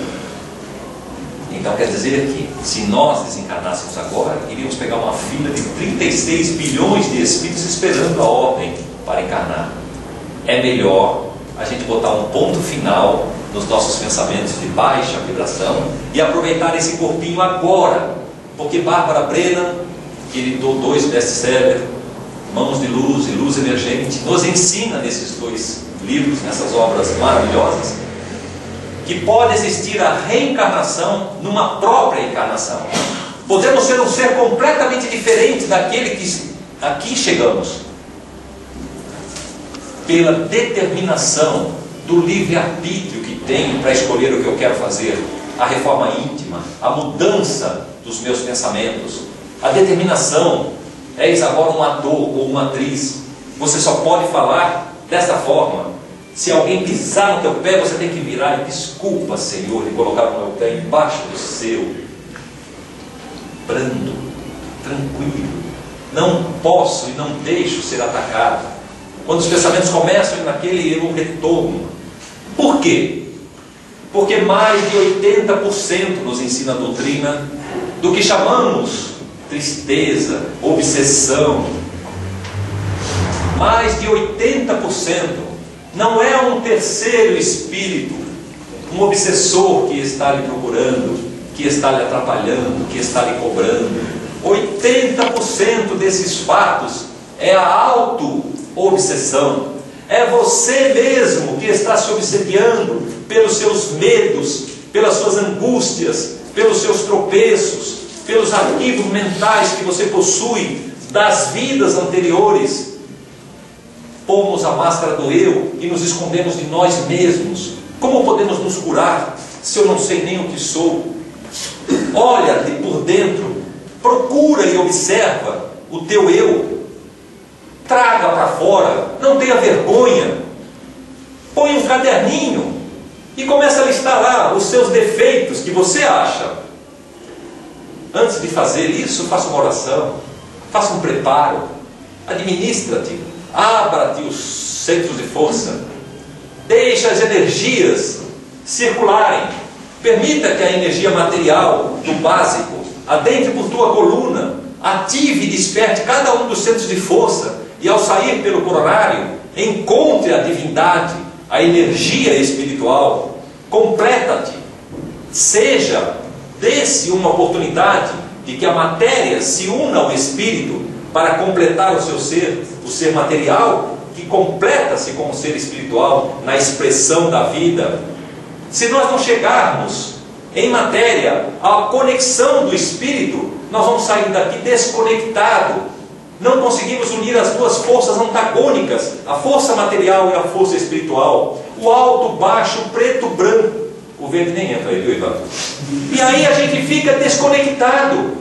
Então quer dizer que se nós desencarnássemos agora, iríamos pegar uma fila de 36 bilhões de espíritos esperando a ordem para encarnar. É melhor a gente botar um ponto final nos nossos pensamentos de baixa vibração e aproveitar esse corpinho agora, porque Bárbara Brennan, que editou 2 best-sellers, Mãos de Luz e Luz Emergente, nos ensina nesses 2 livros, nessas obras maravilhosas, que pode existir a reencarnação numa própria encarnação. Podemos ser um ser completamente diferente daquele que aqui chegamos, pela determinação do livre-arbítrio que tenho para escolher o que eu quero fazer, a reforma íntima, a mudança dos meus pensamentos, a determinação. És agora um ator ou uma atriz, você só pode falar dessa forma. Se alguém pisar no teu pé, você tem que virar e desculpa, Senhor, de colocar o meu pé embaixo do seu. Brando, tranquilo, não posso e não deixo ser atacado. Quando os pensamentos começam a ir naquele, eu retorno. Por quê? Porque mais de 80% nos ensina a doutrina do que chamamos tristeza, obsessão. Mais de 80% não é um terceiro espírito, um obsessor que está lhe procurando, que está lhe atrapalhando, que está lhe cobrando. 80% desses fatos é a auto-obsessão. É você mesmo que está se obsediando pelos seus medos, pelas suas angústias, pelos seus tropeços, pelos arquivos mentais que você possui das vidas anteriores. Pomos a máscara do eu e nos escondemos de nós mesmos. Como podemos nos curar se eu não sei nem o que sou? Olha-te por dentro, procura e observa o teu eu. Traga para fora, não tenha vergonha. Põe um caderninho e começa a listar lá os seus defeitos que você acha. Antes de fazer isso, faça uma oração, faça um preparo, administra-te, abra-te os centros de força, deixe as energias circularem, permita que a energia material do básico adentre por tua coluna, ative e desperte cada um dos centros de força, e ao sair pelo coronário, encontre a divindade, a energia espiritual, completa-te, dê-se uma oportunidade de que a matéria se una ao espírito para completar o seu ser, o ser material, que completa-se com o ser espiritual na expressão da vida. Se nós não chegarmos em matéria à conexão do espírito, nós vamos sair daqui desconectado, Não conseguimos unir as duas forças antagônicas, a força material e a força espiritual. O alto, baixo, o preto, o branco. O verde nem entra aí, viu, Ivan? E aí a gente fica desconectado.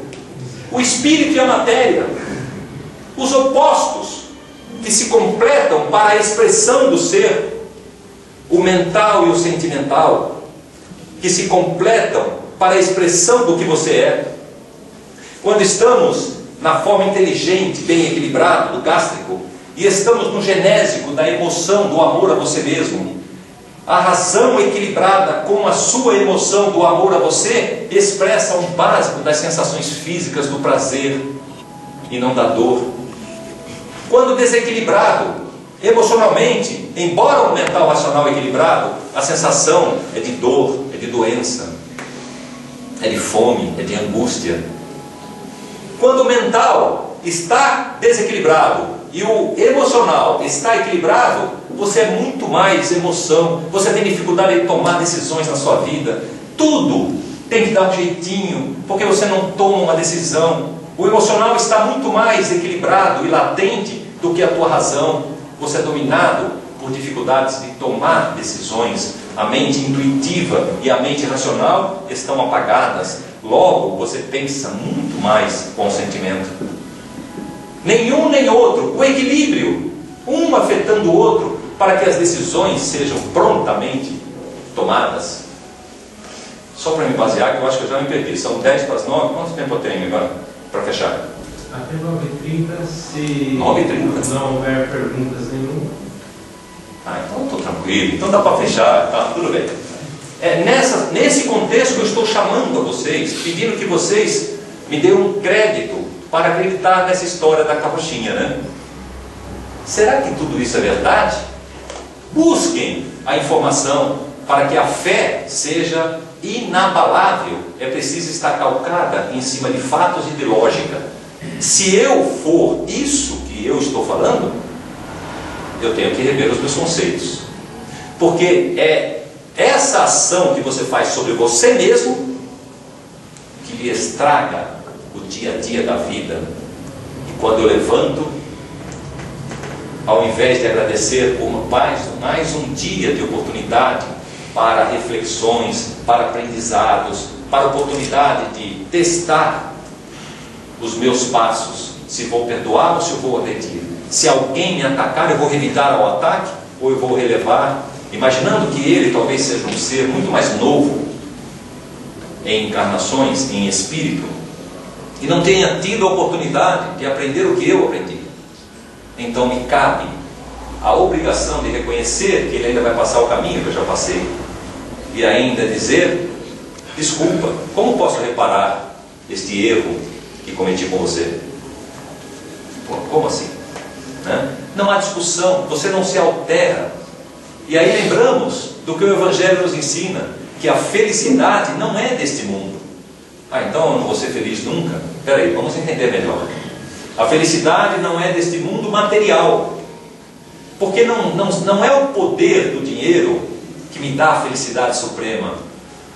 O espírito e a matéria, os opostos que se completam para a expressão do ser, o mental e o sentimental, que se completam para a expressão do que você é. Quando estamos na forma inteligente, bem equilibrada, do gástrico, e estamos no genésico da emoção, do amor a você mesmo, a razão equilibrada com a sua emoção do amor a você expressa um básico das sensações físicas do prazer e não da dor. Quando desequilibrado emocionalmente, embora o mental racional equilibrado, a sensação é de dor, é de doença, é de fome, é de angústia. Quando o mental está desequilibrado e o emocional está equilibrado, você é muito mais emoção, você tem dificuldade de tomar decisões na sua vida, tudo tem que dar um jeitinho, porque você não toma uma decisão. O emocional está muito mais equilibrado e latente do que a tua razão. Você é dominado por dificuldades de tomar decisões. A mente intuitiva e a mente racional estão apagadas. Logo, você pensa muito mais com o sentimento. Nenhum nem outro, o equilíbrio, um afetando o outro, para que as decisões sejam prontamente tomadas. Só para me basear, que eu acho que eu já me perdi. São 10 para as 9. Quanto tempo eu tenho agora para fechar? Até 9h30, se 9h30. não houver perguntas nenhuma. Então eu estou tranquilo. Então dá para fechar, tá? Tudo bem. Nesse contexto que eu estou chamando a vocês, pedindo que vocês me dêem um crédito para acreditar nessa história da carrochinha, né? Será que tudo isso é verdade? Busquem a informação para que a fé seja inabalável. É preciso estar calcada em cima de fatos e de lógica. Se eu for isso que eu estou falando, eu tenho que rever os meus conceitos. Porque é essa ação que você faz sobre você mesmo que lhe estraga o dia a dia da vida. E quando eu levanto, ao invés de agradecer por mais um dia de oportunidade para reflexões, para aprendizados, para oportunidade de testar os meus passos, se vou perdoar ou se eu vou agredir. Se alguém me atacar, eu vou revidar ao ataque ou eu vou relevar, imaginando que ele talvez seja um ser muito mais novo em encarnações, em espírito, e não tenha tido a oportunidade de aprender o que eu aprendi. Então me cabe a obrigação de reconhecer que ele ainda vai passar o caminho que eu já passei, e ainda dizer: desculpa, como posso reparar este erro que cometi com você? Pô, como assim? Né? Não há discussão, você não se altera. E aí lembramos do que o Evangelho nos ensina, que a felicidade não é deste mundo. Então eu não vou ser feliz nunca? Espera aí, vamos entender melhor. A felicidade não é deste mundo material, porque não é o poder do dinheiro que me dá a felicidade suprema.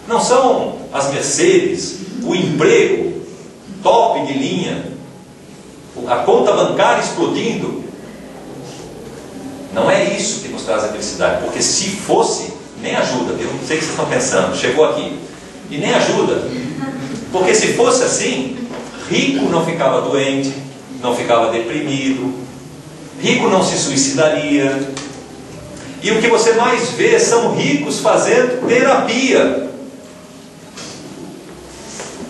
Não são as Mercedes, o emprego top de linha, a conta bancária explodindo. Não é isso que nos traz a felicidade, porque se fosse, nem ajuda. Eu não sei o que vocês estão pensando, chegou aqui e nem ajuda, porque se fosse assim, rico não ficava doente, não ficava deprimido, rico não se suicidaria. E o que você mais vê são ricos fazendo terapia.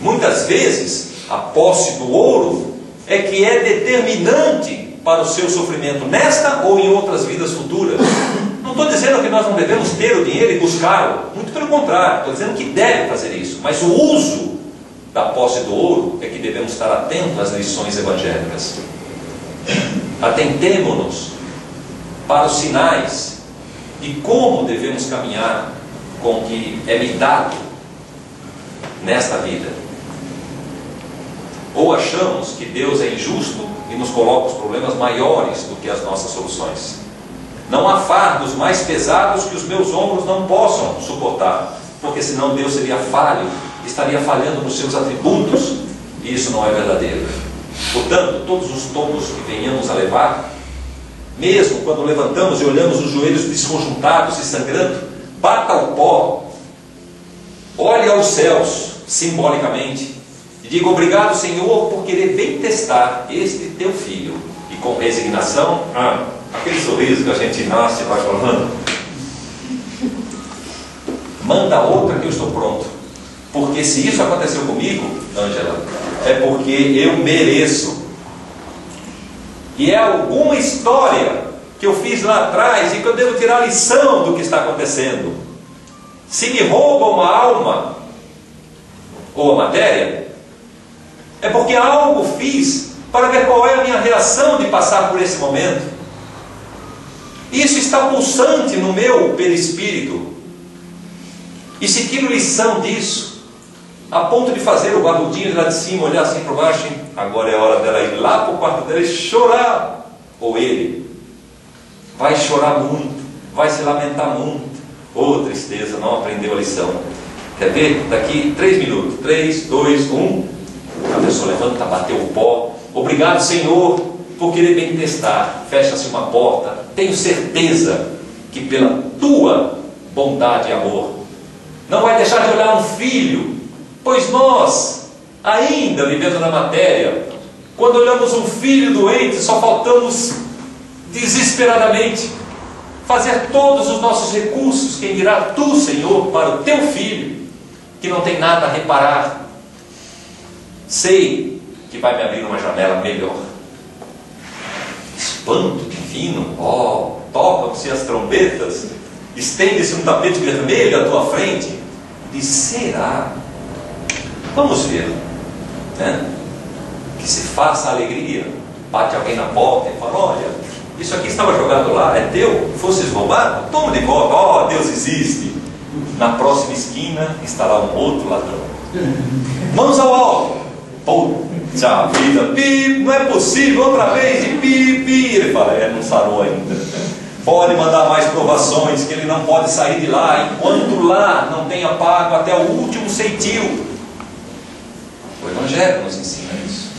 Muitas vezes a posse do ouro é que é determinante para o seu sofrimento nesta ou em outras vidas futuras. Não estou dizendo que nós não devemos ter o dinheiro e buscá-lo, muito pelo contrário, estou dizendo que deve fazer isso, mas o uso da posse do ouro é que devemos estar atentos às lições evangélicas. Atentemo-nos para os sinais de como devemos caminhar com o que é me dado nesta vida. Ou achamos que Deus é injusto e nos coloca os problemas maiores do que as nossas soluções. Não há fardos mais pesados que os meus ombros não possam suportar, porque senão Deus seria falho, estaria falhando nos seus atributos, e isso não é verdadeiro. Portanto, todos os tombos que venhamos a levar, mesmo quando levantamos e olhamos os joelhos desconjuntados e sangrando, bata o pó, olhe aos céus, simbolicamente, e diga: obrigado, Senhor, por querer bem testar este teu filho. E com resignação, aquele sorriso que a gente nasce e vai falando, manda outra que eu estou pronto. Porque se isso aconteceu comigo, Ângela, é porque eu mereço. E é alguma história que eu fiz lá atrás e que eu devo tirar lição do que está acontecendo. Se me roubam a alma ou a matéria, é porque algo fiz para ver qual é a minha reação de passar por esse momento. Isso está pulsante no meu perispírito. E se tiro lição disso, a ponto de fazer o bagudinho lá de cima, olhar assim para baixo, agora é a hora dela ir lá para o quarto dela e chorar. Ou ele vai chorar muito, vai se lamentar muito. Oh, tristeza, não aprendeu a lição. Quer ver? Daqui 3 minutos. 3, 2, 1. A pessoa levanta, bateu o pó. Obrigado, Senhor, por querer bem testar. Fecha-se uma porta. Tenho certeza que pela tua bondade e amor não vai deixar de olhar um filho. Pois nós, ainda vivendo na matéria, quando olhamos um filho doente, só faltamos desesperadamente fazer todos os nossos recursos, quem dirá tu, Senhor, para o teu filho, que não tem nada a reparar. Sei que vai me abrir uma janela melhor. Espanto divino, tocam-se as trombetas, estende-se um tapete vermelho à tua frente. E será? Vamos ver, né? Que se faça alegria. Bate alguém na porta e fala: olha, isso aqui estava jogado lá, é teu? Fosses roubado? Toma de volta. Deus existe. Na próxima esquina estará um outro ladrão. Mãos ao alto. Puxa vida, não é possível, outra vez, e ele fala: não sarou ainda. Pode mandar mais provações, que ele não pode sair de lá enquanto lá não tenha pago até o último ceitil. O Evangelho nos ensina isso.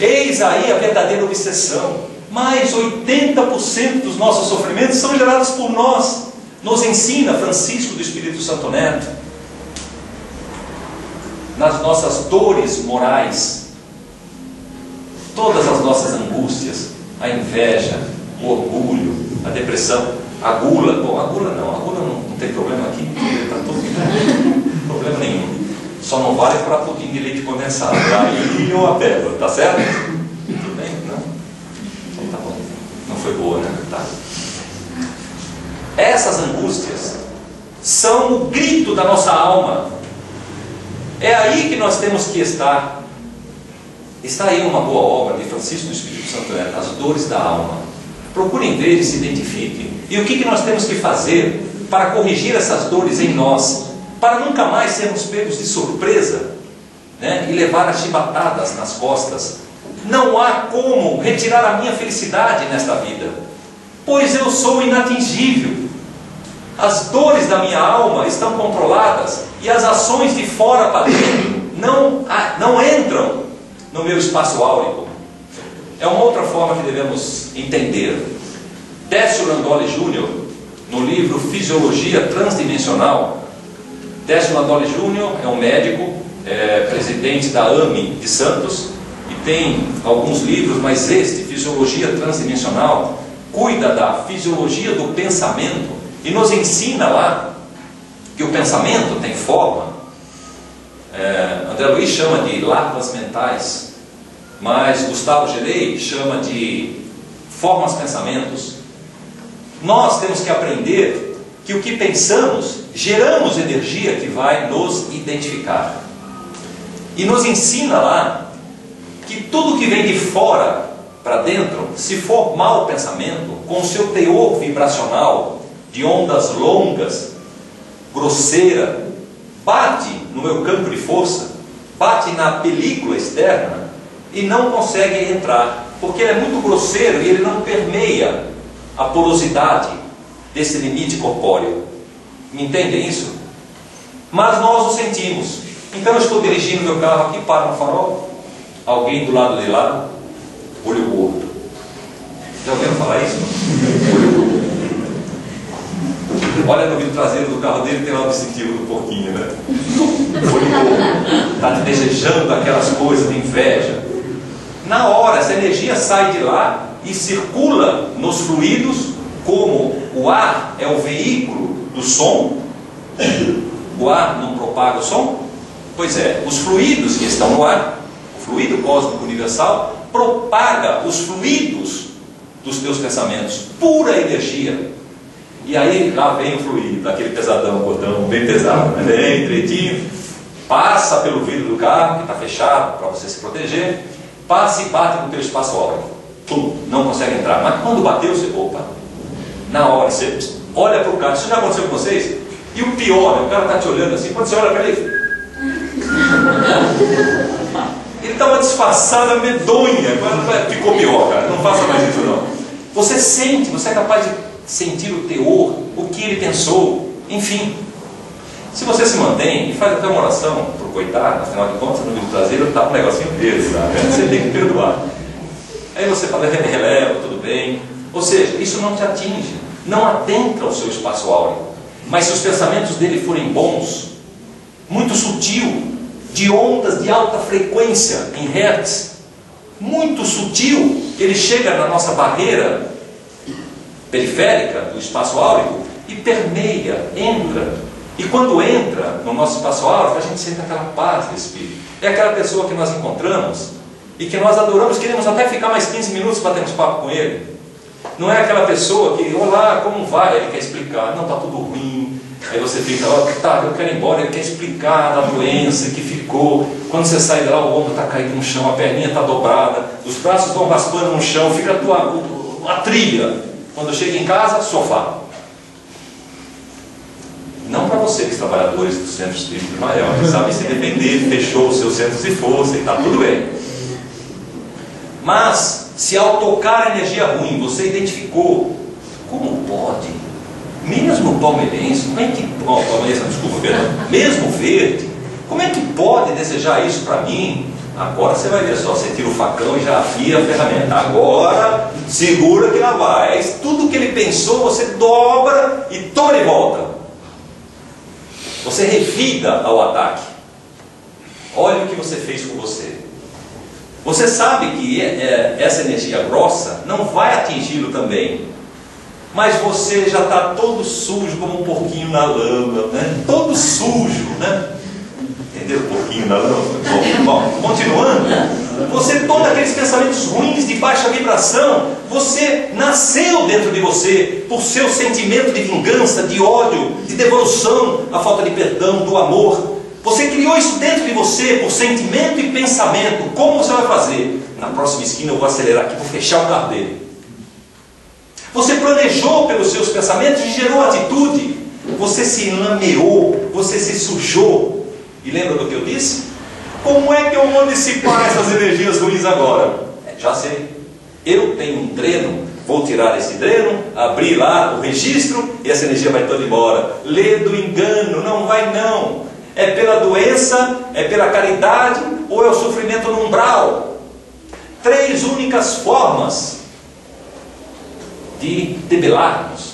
Eis aí a verdadeira obsessão. Mais 80% dos nossos sofrimentos são gerados por nós. Nos ensina Francisco do Espírito Santo Neto. Nas nossas dores morais, todas as nossas angústias, a inveja, o orgulho, a depressão, a gula. Bom, a gula não tem problema aqui, está tudo problema nenhum. Só não vale para pudim de leite condensado. Aí eu apelo, tá certo? Tudo bem? Não? Então tá bom. Não foi boa, né? Tá. Essas angústias são o grito da nossa alma. É aí que nós temos que estar. Está aí uma boa obra de Francisco do Espírito Santo, As Dores da Alma. Procurem ver e se identifiquem. E o que nós temos que fazer para corrigir essas dores em nós? Para nunca mais sermos pegos de surpresa, né? E levar as chibatadas nas costas. Não há como retirar a minha felicidade nesta vida, pois eu sou inatingível. As dores da minha alma estão controladas e as ações de fora para dentro não entram no meu espaço áurico. É uma outra forma que devemos entender. Décio Landoli Júnior, no livro Fisiologia Transdimensional. Décio Landoli Júnior é um médico, presidente da AME de Santos, e tem alguns livros, mas este, Fisiologia Transdimensional, cuida da fisiologia do pensamento e nos ensina lá que o pensamento tem forma. André Luiz chama de larvas mentais, mas Gustavo Gelei chama de formas pensamentos. Nós temos que aprender que o que pensamos, geramos energia que vai nos identificar. E nos ensina lá que tudo que vem de fora para dentro, se for mau pensamento, com o seu teor vibracional, de ondas longas, grosseira, bate no meu campo de força, bate na película externa e não consegue entrar, porque ele é muito grosseiro e ele não permeia a porosidade desse limite corpóreo. Me entendem isso? Mas nós o sentimos. Então eu estou dirigindo meu carro aqui, para no farol, alguém do lado de lá, olho gordo. Já ouviram falar isso? Olho gordo. Olha no vidro traseiro do carro dele, tem lá o distintivo do porquinho, né? Olho gordo. Está te desejando aquelas coisas de inveja. Na hora, essa energia sai de lá e circula nos fluidos, como o ar é o veículo do som. O ar não propaga o som? Pois é, os fluidos que estão no ar, o fluido cósmico universal, propaga os fluidos dos teus pensamentos, pura energia. E aí lá vem o fluido, aquele pesadão, botão bem pesado, né? Bem direitinho, passa pelo vidro do carro, que está fechado para você se proteger, passa e bate no teu espaço áurico. Não consegue entrar. Mas quando bateu, você, opa, na hora, você olha para o cara. Isso já aconteceu com vocês? E o pior, o cara está te olhando assim, quando você olha para ele, ele está uma disfarçada medonha, ficou pior, cara, não faça mais isso não. Você sente, você é capaz de sentir o teor, o que ele pensou, enfim. Se você se mantém e faz até uma oração para o coitado, afinal de contas, no vidro traseiro está um negocinho dele, sabe? Você tem que perdoar. Aí você fala, releva, tudo bem. Ou seja, isso não te atinge, não adentra o seu espaço áureo. Mas se os pensamentos dele forem bons, muito sutil, de ondas de alta frequência em hertz, muito sutil, ele chega na nossa barreira periférica do espaço áurico e permeia, entra. E quando entra no nosso espaço áurico, a gente sente aquela paz de espírito. É aquela pessoa que nós encontramos e que nós adoramos, queremos até ficar mais 15 minutos para termos papo com ele. Não é aquela pessoa que, olá, como vai? Ele quer explicar, não, está tudo ruim. Aí você fica, tá, eu quero ir embora, ele quer explicar da doença que ficou. Quando você sai de lá, o ombro está caído no chão, a perninha está dobrada, os braços estão raspando no chão, fica a trilha. Quando chega em casa, sofá. Não para você, que os trabalhadores do Centro Espírita de Maior, que sabem se defender, fechou os seus centros de força e está tudo bem. Mas, se ao tocar a energia ruim, você identificou, como pode? Mesmo palmeirense, como é que... palmeirense, desculpa, perdão. Mesmo verde, como é que pode desejar isso para mim? Agora você vai ver só, você tira o facão e já afia a ferramenta. Agora, segura que lá vai. Aí, tudo que ele pensou, você dobra e toma de volta. Você revida ao ataque. Olha o que você fez com você. Você sabe que essa energia grossa não vai atingi-lo também. Mas você já está todo sujo como um porquinho na lama, né? Todo sujo, né? Entendeu? Porquinho na lama. Bom, continuando. Você, todos aqueles pensamentos ruins de baixa vibração, você nasceu dentro de você por seu sentimento de vingança, de ódio, de devolução, a falta de perdão, do amor. Você criou isso dentro de você por sentimento e pensamento. Como você vai fazer? Na próxima esquina eu vou acelerar aqui, vou fechar o carro dele. Você planejou pelos seus pensamentos e gerou atitude. Você se lameou, você se sujou. E lembra do que eu disse? Como é que eu vou dissipar essas energias ruins agora? Já sei. Eu tenho um dreno, vou tirar esse dreno, abrir lá o registro e essa energia vai toda embora. Lê do engano, não vai não. É pela doença, é pela caridade ou é o sofrimento no umbral? 3 únicas formas de debelarmos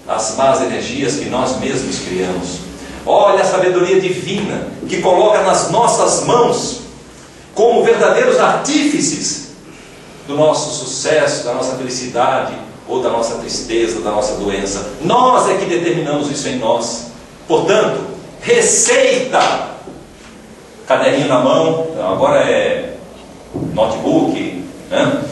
as más energias que nós mesmos criamos. Olha a sabedoria divina que coloca nas nossas mãos como verdadeiros artífices do nosso sucesso, da nossa felicidade ou da nossa tristeza, da nossa doença. Nós é que determinamos isso em nós. Portanto, receita, caderninho na mão, agora é notebook, né?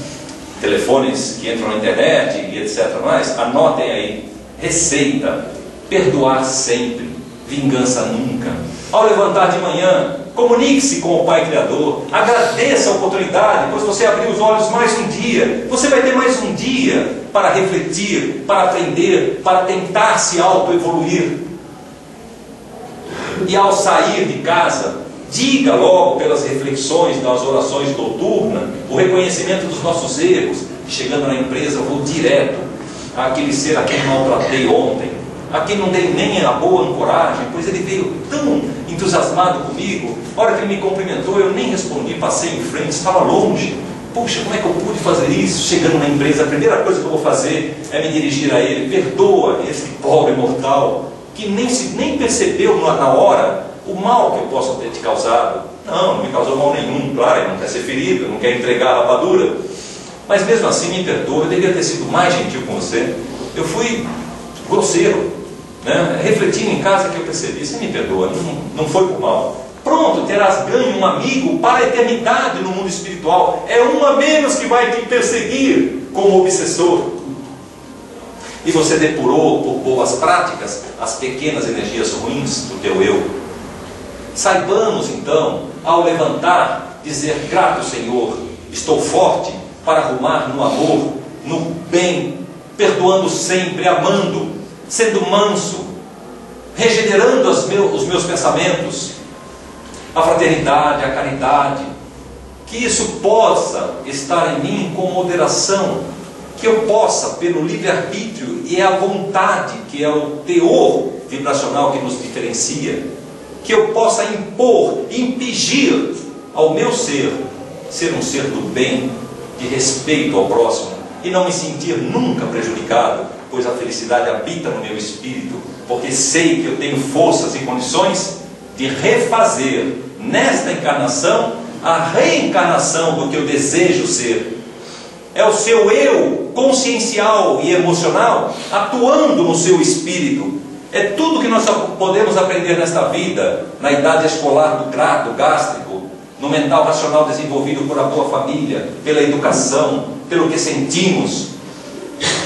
Telefones que entram na internet e etc. Mas anotem aí, receita, perdoar sempre, vingança nunca. Ao levantar de manhã, comunique-se com o Pai Criador, agradeça a oportunidade, pois você abriu os olhos mais um dia, você vai ter mais um dia para refletir, para aprender, para tentar se auto-evoluir. E ao sair de casa, diga logo pelas reflexões das orações noturnas, o reconhecimento dos nossos erros. Chegando na empresa, eu vou direto àquele ser a quem maltratei ontem. a quem não dei nem a boa ancoragem, pois ele veio tão entusiasmado comigo. A hora que ele me cumprimentou, eu nem respondi, passei em frente, estava longe. Puxa, como é que eu pude fazer isso? Chegando na empresa, a primeira coisa que eu vou fazer é me dirigir a ele. Perdoa esse pobre mortal que nem percebeu na hora o mal que eu posso ter te causado. Não me causou mal nenhum, claro, ele não quer ser ferido, ele não quer entregar a rapadura. Mas mesmo assim, me perdoa, eu deveria ter sido mais gentil com você. Eu fui grosseiro, né? Refletindo em casa que eu percebi, você me perdoa, não foi por mal. Pronto, terás ganho um amigo para a eternidade no mundo espiritual. É um a menos que vai te perseguir como obsessor. E você depurou por boas práticas as pequenas energias ruins do teu eu. Saibamos então, ao levantar, dizer: grato Senhor, estou forte para arrumar no amor, no bem, perdoando sempre, amando, sendo manso, regenerando os meus pensamentos, a fraternidade, a caridade, que isso possa estar em mim com moderação, que eu possa, pelo livre-arbítrio e a vontade, que é o teor vibracional que nos diferencia, que eu possa impor, impingir ao meu ser um ser do bem, de respeito ao próximo, e não me sentir nunca prejudicado, pois a felicidade habita no meu espírito, porque sei que eu tenho forças e condições de refazer nesta encarnação a reencarnação do que eu desejo ser. É o seu eu consciencial e emocional atuando no seu espírito. É tudo que nós podemos aprender nesta vida, na idade escolar do trato gástrico, no mental racional desenvolvido por a boa família, pela educação, pelo que sentimos,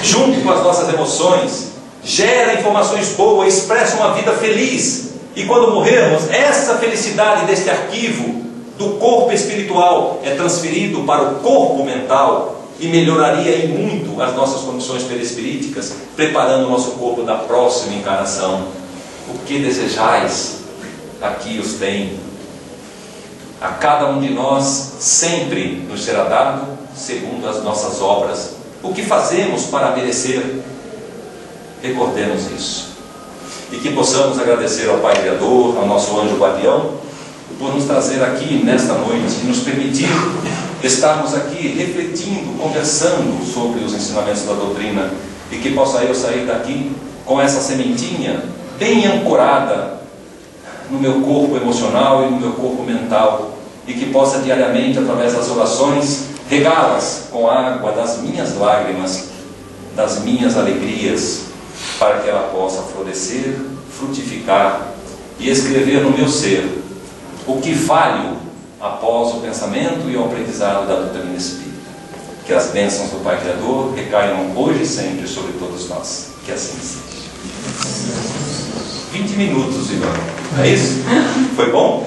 junto com as nossas emoções, gera informações boas, expressa uma vida feliz. E quando morrermos, essa felicidade deste arquivo do corpo espiritual é transferido para o corpo mental e melhoraria em muito as nossas condições perispiríticas, preparando o nosso corpo da próxima encarnação. O que desejais, aqui os tem. A cada um de nós sempre nos será dado segundo as nossas obras. O que fazemos para merecer? Recordemos isso. E que possamos agradecer ao Pai Criador, ao nosso anjo guardião, por nos trazer aqui nesta noite e nos permitir estarmos aqui refletindo, conversando sobre os ensinamentos da doutrina, e que possa eu sair daqui com essa sementinha bem ancorada no meu corpo emocional e no meu corpo mental, e que possa diariamente, através das orações, regá-las com a água das minhas lágrimas, das minhas alegrias, para que ela possa florescer, frutificar e escrever no meu ser o que falho após o pensamento e o aprendizado da doutrina espírita. Que as bênçãos do Pai Criador recaiam hoje e sempre sobre todos nós. Que assim seja. 20 minutos, Ivan. É isso? Foi bom?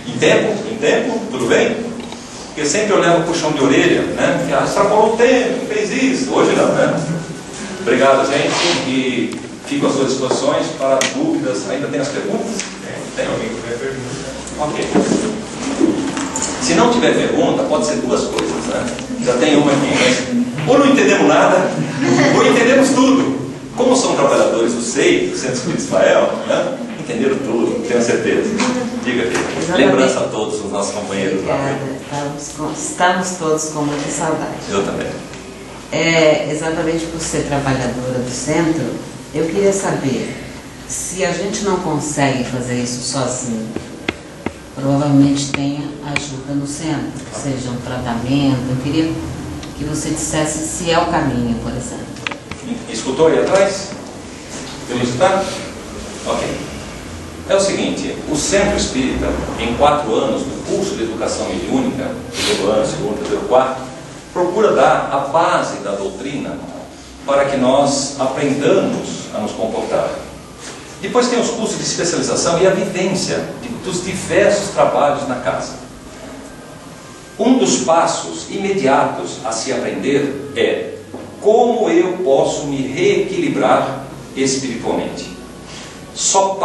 Em tempo? Em tempo? Tudo bem? Porque sempre eu levo puxão de orelha, né? Que extrapolou o tempo, fez isso. Hoje não, né? Obrigado, gente. E fico à sua disposição para dúvidas. Ainda tem as perguntas? Tem alguém que tiver pergunta? Ok. Se não tiver pergunta, pode ser duas coisas, né? Já tem uma aqui, mas ou não entendemos nada, ou entendemos tudo. Como são trabalhadores do SEI, do Centro Espírita Israel, né? Entenderam tudo, tenho certeza. Diga aqui. Lembrança a todos os nossos companheiros. Obrigada. Estamos todos com muita saudade. Eu também. Exatamente por ser trabalhadora do centro, eu queria saber se a gente não consegue fazer isso sozinho. Provavelmente tenha ajuda no centro, seja um tratamento. Eu queria que você dissesse se é o caminho, por exemplo. Escutou aí atrás? Pelo escutar? Ok. É o seguinte, o Centro Espírita, em 4 anos do curso de Educação Mediúnica, primeiro ano, segundo, terceiro, quarto, procura dar a base da doutrina para que nós aprendamos a nos comportar. Depois tem os cursos de especialização e a vivência dos diversos trabalhos na casa. Um dos passos imediatos a se aprender é como eu posso me reequilibrar espiritualmente. Só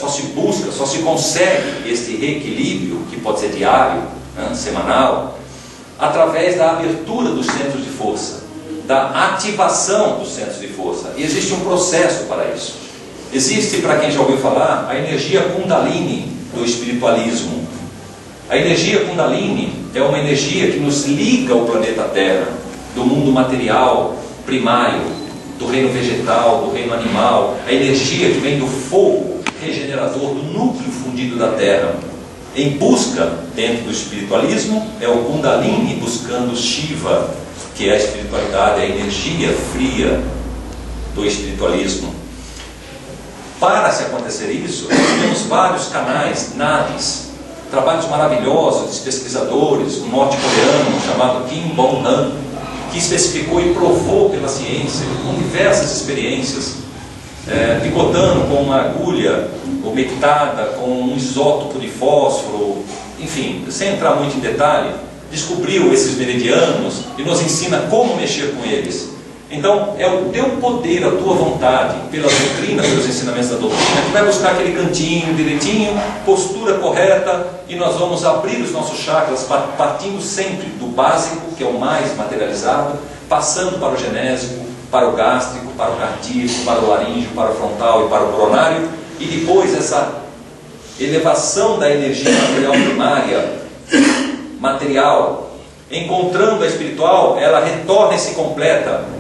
se busca, só se consegue este reequilíbrio, que pode ser diário, né, semanal, através da abertura dos centros de força. da ativação dos centros de força. E existe um processo para isso. Existe, para quem já ouviu falar, a energia Kundalini do espiritualismo. A energia Kundalini é uma energia que nos liga ao planeta Terra, do mundo material primário, do reino vegetal, do reino animal. A energia que vem do fogo regenerador, do núcleo fundido da Terra. Em busca, dentro do espiritualismo, é o Kundalini buscando Shiva, que é a espiritualidade, a energia fria do espiritualismo. Para se acontecer isso, nós temos vários canais, naves, trabalhos maravilhosos de pesquisadores, um norte-coreano chamado Kim Bong-han, que especificou e provou pela ciência, com diversas experiências, picotando com uma agulha umectada, com um isótopo de fósforo, enfim, sem entrar muito em detalhe, descobriu esses meridianos e nos ensina como mexer com eles. Então, é o teu poder, a tua vontade, pela doutrina, pelos ensinamentos da doutrina, que vai buscar aquele cantinho direitinho, postura correta, e nós vamos abrir os nossos chakras, partindo sempre do básico, que é o mais materializado, passando para o genésico, para o gástrico, para o cardíaco, para o laríngeo, para o frontal e para o coronário, e depois essa elevação da energia material primária, material, encontrando a espiritual, ela retorna e se completa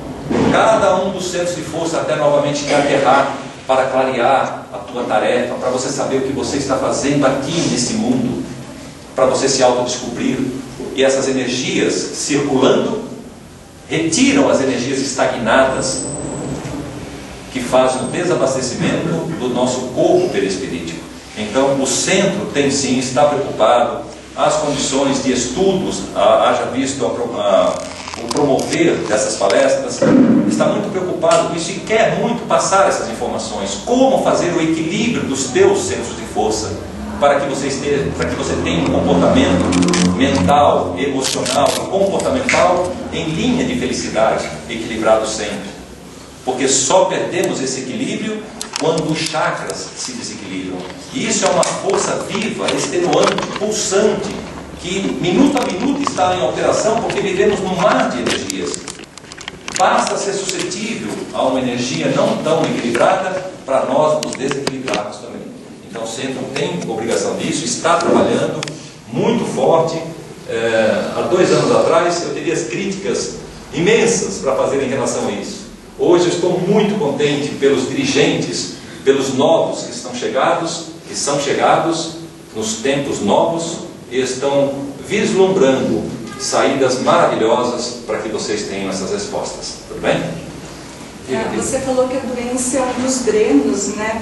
cada um dos centros de força até novamente te aterrar, para clarear a tua tarefa, para você saber o que você está fazendo aqui nesse mundo, para você se autodescobrir. E essas energias circulando retiram as energias estagnadas que fazem o desabastecimento do nosso corpo perispirítico. Então o centro tem sim, está preocupado, as condições de estudos, haja visto o promover dessas palestras, está muito preocupado com isso e quer muito passar essas informações. Como fazer o equilíbrio dos teus centros de força para que você tenha um comportamento mental, emocional e comportamental em linha de felicidade, equilibrado sempre. Porque só perdemos esse equilíbrio quando os chakras se desequilibram. E isso é uma força viva, extenuante, pulsante, que minuto a minuto está em alteração, porque vivemos num mar de energias. Basta ser suscetível a uma energia não tão equilibrada para nós nos desequilibrarmos também. Então o centro tem obrigação disso, está trabalhando muito forte. Há 2 anos atrás eu teria as críticas imensas para fazer em relação a isso. Hoje eu estou muito contente pelos dirigentes, pelos novos que são chegados nos tempos novos e estão vislumbrando saídas maravilhosas para que vocês tenham essas respostas. Tudo bem? Você falou que a doença é um dos drenos, né,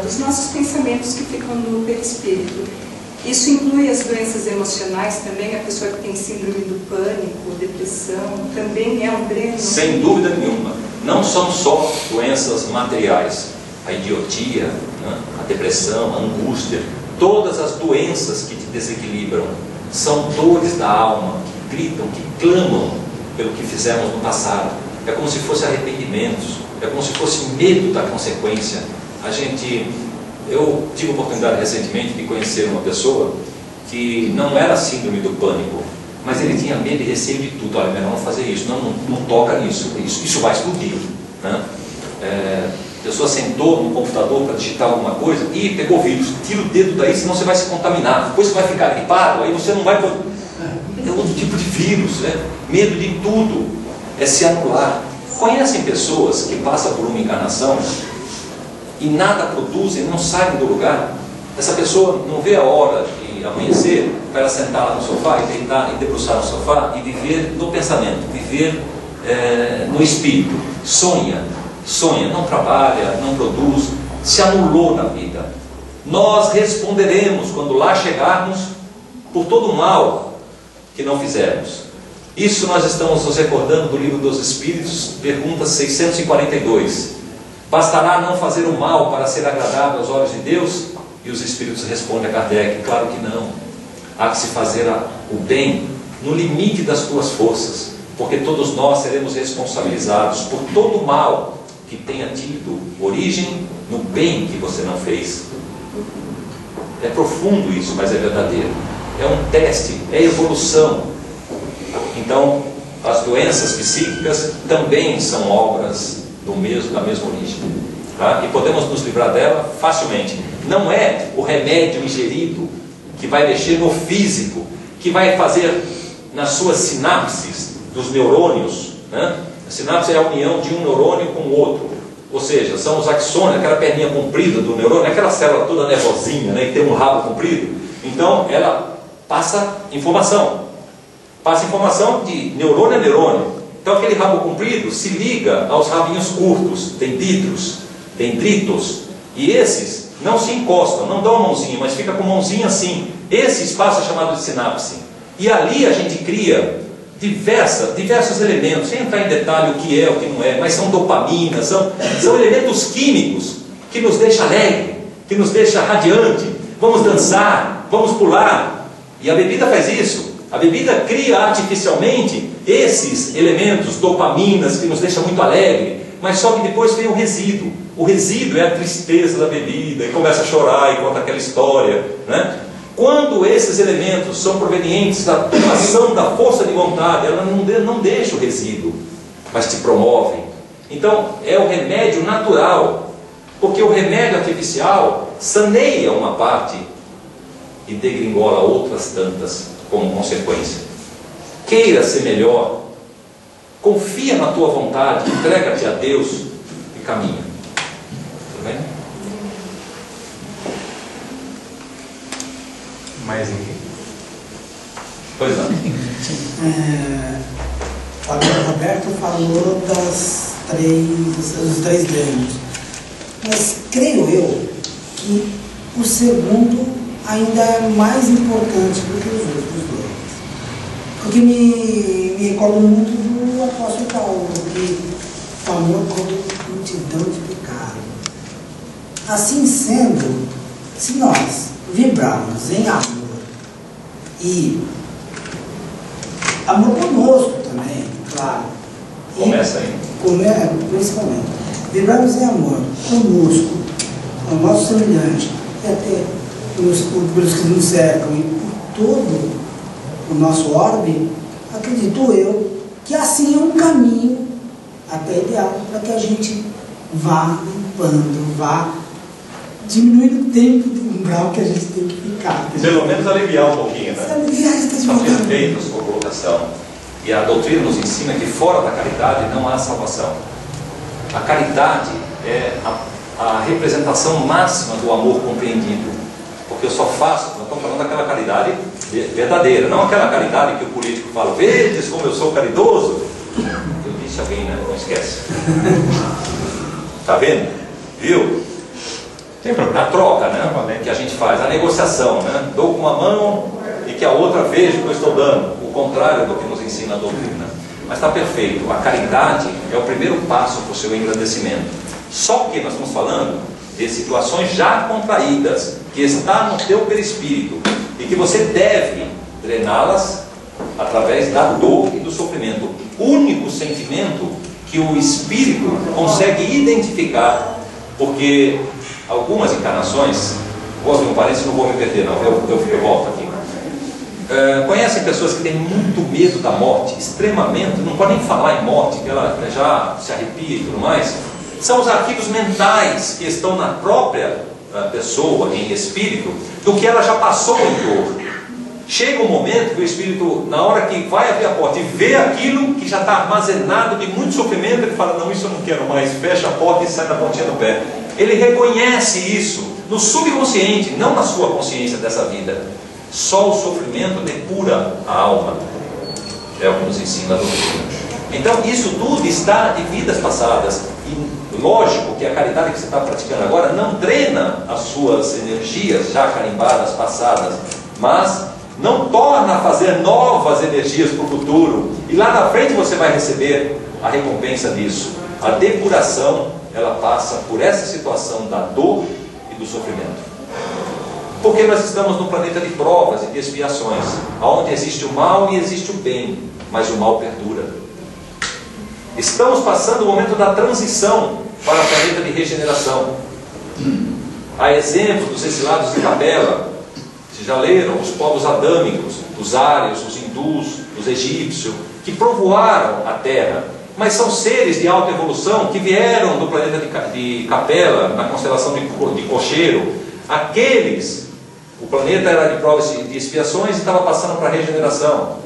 dos nossos pensamentos que ficam no perispírito. Isso inclui as doenças emocionais também? A pessoa que tem síndrome do pânico, depressão, também é um dreno? Sem dúvida nenhuma. Não são só doenças materiais. A idiotia, né, a depressão, a angústia, todas as doenças que te desequilibram são dores da alma, que gritam, que clamam pelo que fizemos no passado. É como se fosse arrependimentos, é como se fosse medo da consequência. Eu tive a oportunidade recentemente de conhecer uma pessoa que não era síndrome do pânico, mas ele tinha medo e receio de tudo. Olha, melhor não fazer isso, não toca nisso, isso vai explodir, né? A pessoa sentou no computador para digitar alguma coisa e pegou vírus. Tira o dedo daí, senão você vai se contaminar. Depois você vai ficar gripado, aí você não vai... É outro tipo de vírus, né? Medo de tudo, é se anular. Conhecem pessoas que passam por uma encarnação e nada produzem, não saem do lugar? Essa pessoa não vê a hora de amanhecer para ela sentar lá no sofá e deitar e debruçar no sofá e viver no pensamento, viver no espírito. Sonha, não trabalha, não produz, se anulou na vida. Nós responderemos quando lá chegarmos por todo o mal que não fizemos. Isso nós estamos nos recordando do Livro dos Espíritos, pergunta 642. Bastará não fazer o mal para ser agradável aos olhos de Deus? E os Espíritos respondem a Kardec, claro que não. Há que se fazer o bem no limite das tuas forças, porque todos nós seremos responsabilizados por todo o mal que tenha tido origem no bem que você não fez. É profundo isso, mas é verdadeiro. É um teste, é evolução. Então, as doenças psíquicas também são obras da mesma origem, tá? E podemos nos livrar dela facilmente. Não é o remédio ingerido que vai mexer no físico, que vai fazer nas suas sinapses dos neurônios, né? A sinapse é a união de um neurônio com o outro, ou seja, são os axônios, aquela perninha comprida do neurônio, aquela célula toda nervosinha, né, que tem um rabo comprido. Então ela passa informação de neurônio a neurônio. Então aquele rabo comprido se liga aos rabinhos curtos, dendritos, e esses não se encostam, não dão a mãozinha, mas fica com a mãozinha assim. Esse espaço é chamado de sinapse. E ali a gente cria diversos elementos, sem entrar em detalhe o que é, o que não é, mas são dopaminas, são elementos químicos que nos deixam alegre, que nos deixam radiante. Vamos dançar, vamos pular. E a bebida faz isso. A bebida cria artificialmente esses elementos, dopaminas, que nos deixam muito alegre, mas só que depois vem o resíduo. O resíduo é a tristeza da bebida, e começa a chorar e conta aquela história, né? Quando esses elementos são provenientes da ação da força de vontade, ela não deixa o resíduo, mas te promove. Então é o remédio natural, porque o remédio artificial saneia uma parte e degringola outras tantas como consequência. Queira ser melhor, confia na tua vontade, entrega-te a Deus e caminha. Tudo bem? Mais ninguém? Pois não. O Roberto falou dos três grandes, mas creio eu que o segundo ainda é mais importante do que os outros dois, porque me recordo muito do apóstolo Paulo, que o amor cobre multidão de pecado. Assim sendo, se nós vibrarmos em amor e amor conosco também, claro. Começa aí. Principalmente. Vibrarmos em amor conosco, com o nosso semelhante, e até pelos que nos cercam e por todo o nosso orbe, acredito eu que assim é um caminho até ideal para que a gente vá limpando, vá diminuindo o tempo do umbral que a gente tem que ficar. Pelo menos aliviar um pouquinho, né? Está perfeito a sua colocação. E a doutrina nos ensina que fora da caridade não há salvação. A caridade é a representação máxima do amor compreendido. Porque eu só faço, nós estamos falando daquela caridade verdadeira, não aquela caridade que o político fala, vedes como eu sou caridoso. Eu disse a alguém, né? Não esquece. Está vendo? Viu? A troca, né, que a gente faz, a negociação, né? Dou com uma mão e que a outra veja que eu estou dando, o contrário do que nos ensina a doutrina. Mas está perfeito, a caridade é o primeiro passo para o seu engrandecimento. Só que nós estamos falando de situações já contraídas, que está no teu perispírito, e que você deve drená-las através da dor e do sofrimento. O único sentimento que o espírito consegue identificar, porque algumas encarnações, vou abrir um parênteses, não vou me perder não, eu volto aqui. Conhecem pessoas que têm muito medo da morte, extremamente, não podem nem falar em morte, que ela já se arrepia e tudo mais. São os arquivos mentais que estão na própria pessoa, em espírito, do que ela já passou em dor. Chega um momento que o espírito, na hora que vai abrir a porta e vê aquilo que já está armazenado de muito sofrimento, ele fala, não, isso eu não quero mais, fecha a porta e sai na pontinha do pé. Ele reconhece isso no subconsciente, não na sua consciência dessa vida. Só o sofrimento depura a alma. É o que nos ensina a doutrina. Então isso tudo está de vidas passadas. E lógico que a caridade que você está praticando agora não drena as suas energias já carimbadas, passadas, mas não torna a fazer novas energias para o futuro. E lá na frente você vai receber a recompensa disso. A depuração, ela passa por essa situação da dor e do sofrimento. Porque nós estamos num planeta de provas e de expiações, onde existe o mal e existe o bem, mas o mal perdura. Estamos passando o momento da transição para o planeta de regeneração. Há exemplo dos exilados de Capela. Vocês já leram os povos adâmicos, os ários, os hindus, os egípcios, que povoaram a Terra, mas são seres de alta evolução que vieram do planeta de Capela, na constelação de Cocheiro. Aqueles, o planeta era de provas de expiações e estava passando para a regeneração.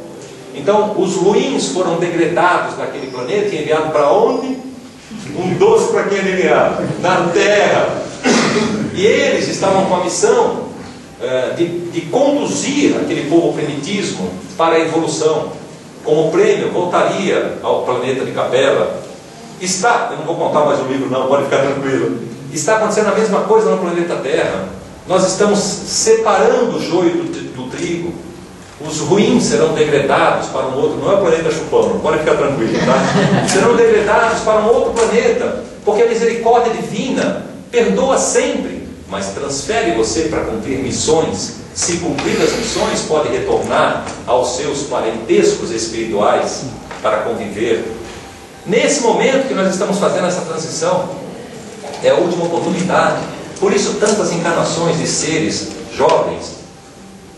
Então, os ruins foram degradados naquele planeta e enviados para onde? Um doce para quem ele enviado? Na Terra. E eles estavam com a missão de conduzir aquele povo primitismo para a evolução. Como prêmio, voltaria ao planeta de Capela. Eu não vou contar mais o livro não, pode ficar tranquilo. Está acontecendo a mesma coisa no planeta Terra. Nós estamos separando o joio do trigo. Os ruins serão degradados para um outro, não é o planeta chupando, pode ficar tranquilo, tá? Serão degradados para um outro planeta, porque a misericórdia divina perdoa sempre, mas transfere você para cumprir missões. Se cumprir as missões, pode retornar aos seus parentescos espirituais para conviver. Nesse momento que nós estamos fazendo essa transição, é a última oportunidade. Por isso tantas encarnações de seres jovens,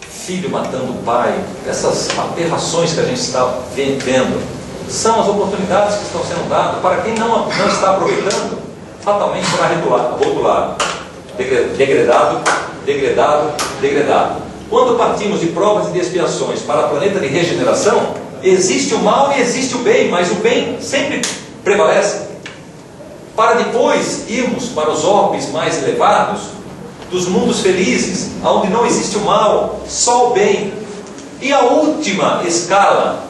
filho matando o pai, essas aberrações que a gente está vendo, são as oportunidades que estão sendo dadas para quem não está aproveitando, fatalmente será rotulado, degradado. Quando partimos de provas e de expiações para o planeta de regeneração, existe o mal e existe o bem, mas o bem sempre prevalece. Para depois irmos para os orbes mais elevados, dos mundos felizes, onde não existe o mal, só o bem. E a última escala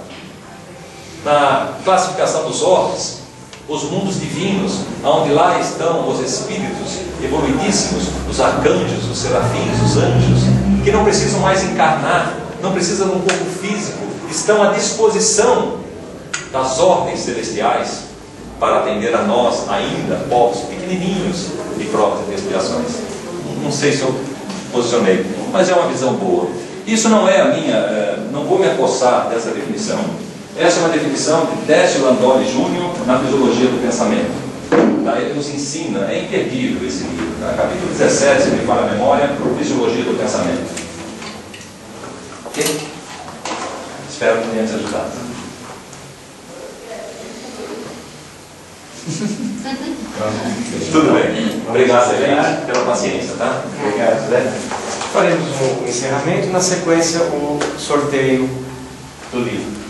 na classificação dos orbes, os mundos divinos, onde lá estão os espíritos evoluidíssimos, os arcanjos, os serafins, os anjos, que não precisam mais encarnar, não precisam de um corpo físico, estão à disposição das ordens celestiais para atender a nós ainda, povos pequenininhos de provas e expiações. Não sei se eu posicionei, mas é uma visão boa. Isso não é a minha, não vou me acossar dessa definição. Essa é uma definição de Décio Landoli Júnior na Fisiologia do Pensamento. Tá? Ele nos ensina, é imperdível esse livro. Tá? Capítulo 17, se me falha a memória, Fisiologia do Pensamento. Ok? Espero que tenha te ajudado. Tudo bem. Obrigado, gente, pela paciência, tá? Obrigado, Zé. Faremos um encerramento e, na sequência, o sorteio do livro.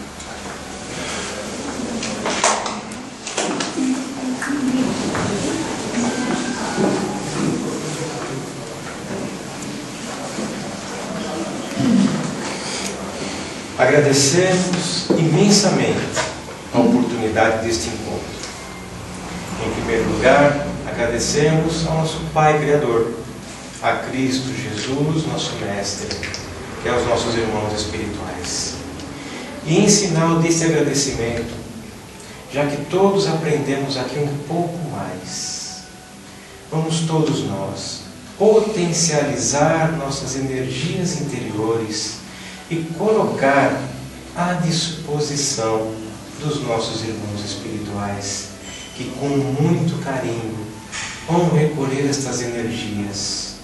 Agradecemos imensamente a oportunidade deste encontro. Em primeiro lugar, agradecemos ao nosso Pai Criador, a Cristo Jesus, nosso Mestre, e aos nossos irmãos espirituais. E em sinal desse agradecimento, já que todos aprendemos aqui um pouco mais, vamos todos nós potencializar nossas energias interiores e colocar à disposição dos nossos irmãos espirituais, que com muito carinho vão recolher estas energias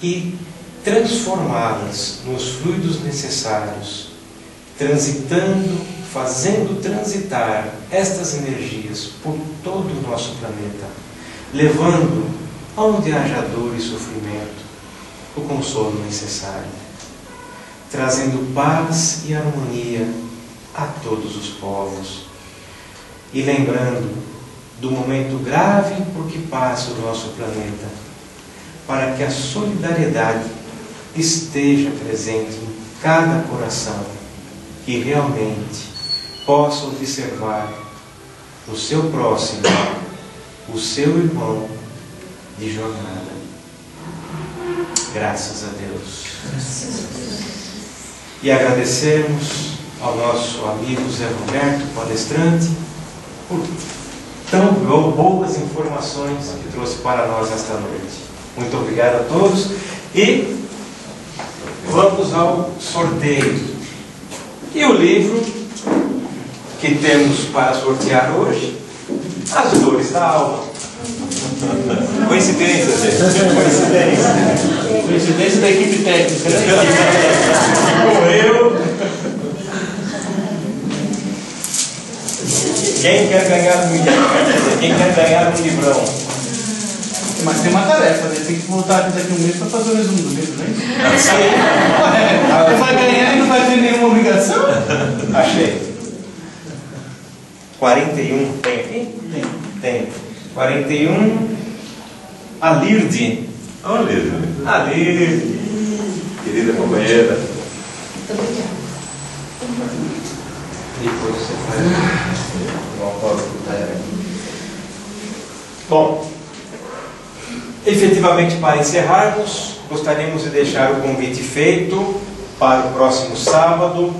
e transformá-las nos fluidos necessários, transitando, fazendo transitar estas energias por todo o nosso planeta, levando, onde haja dor e sofrimento, o consolo necessário, trazendo paz e harmonia a todos os povos, e lembrando do momento grave por que passa o nosso planeta, para que a solidariedade esteja presente em cada coração que realmente possa observar o seu próximo, o seu irmão de jornada. Graças a Deus. E agradecemos ao nosso amigo Zé Roberto, palestrante, por tão boas informações que trouxe para nós esta noite. Muito obrigado a todos e vamos ao sorteio. E o livro que temos para sortear hoje, As Dores da Alma. Coincidência, gente. Coincidência. Coincidência da equipe técnica. Correu. Quem quer ganhar um livrão? Quem quer ganhar um livrão? Mas tem uma tarefa, né? Tem que voltar aqui daqui a um mês para fazer o resumo do livro, né? Você vai ganhar e não vai ter nenhuma obrigação? Achei. 41, tem aqui? Tem. 41, Alirde. Olha, Alirde. querida companheira. Depois você faz uma foto do Tairé. Bom, efetivamente, para encerrarmos, gostaríamos de deixar o convite feito para o próximo sábado,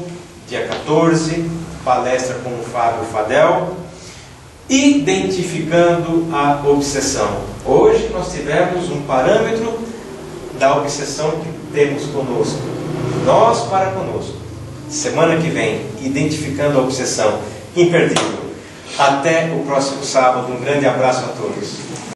dia 14, palestra com o Fábio Fadel, identificando a obsessão. Hoje nós tivemos um parâmetro da obsessão que temos conosco, nós para conosco. Semana que vem, identificando a obsessão, imperdível. Até o próximo sábado, um grande abraço a todos.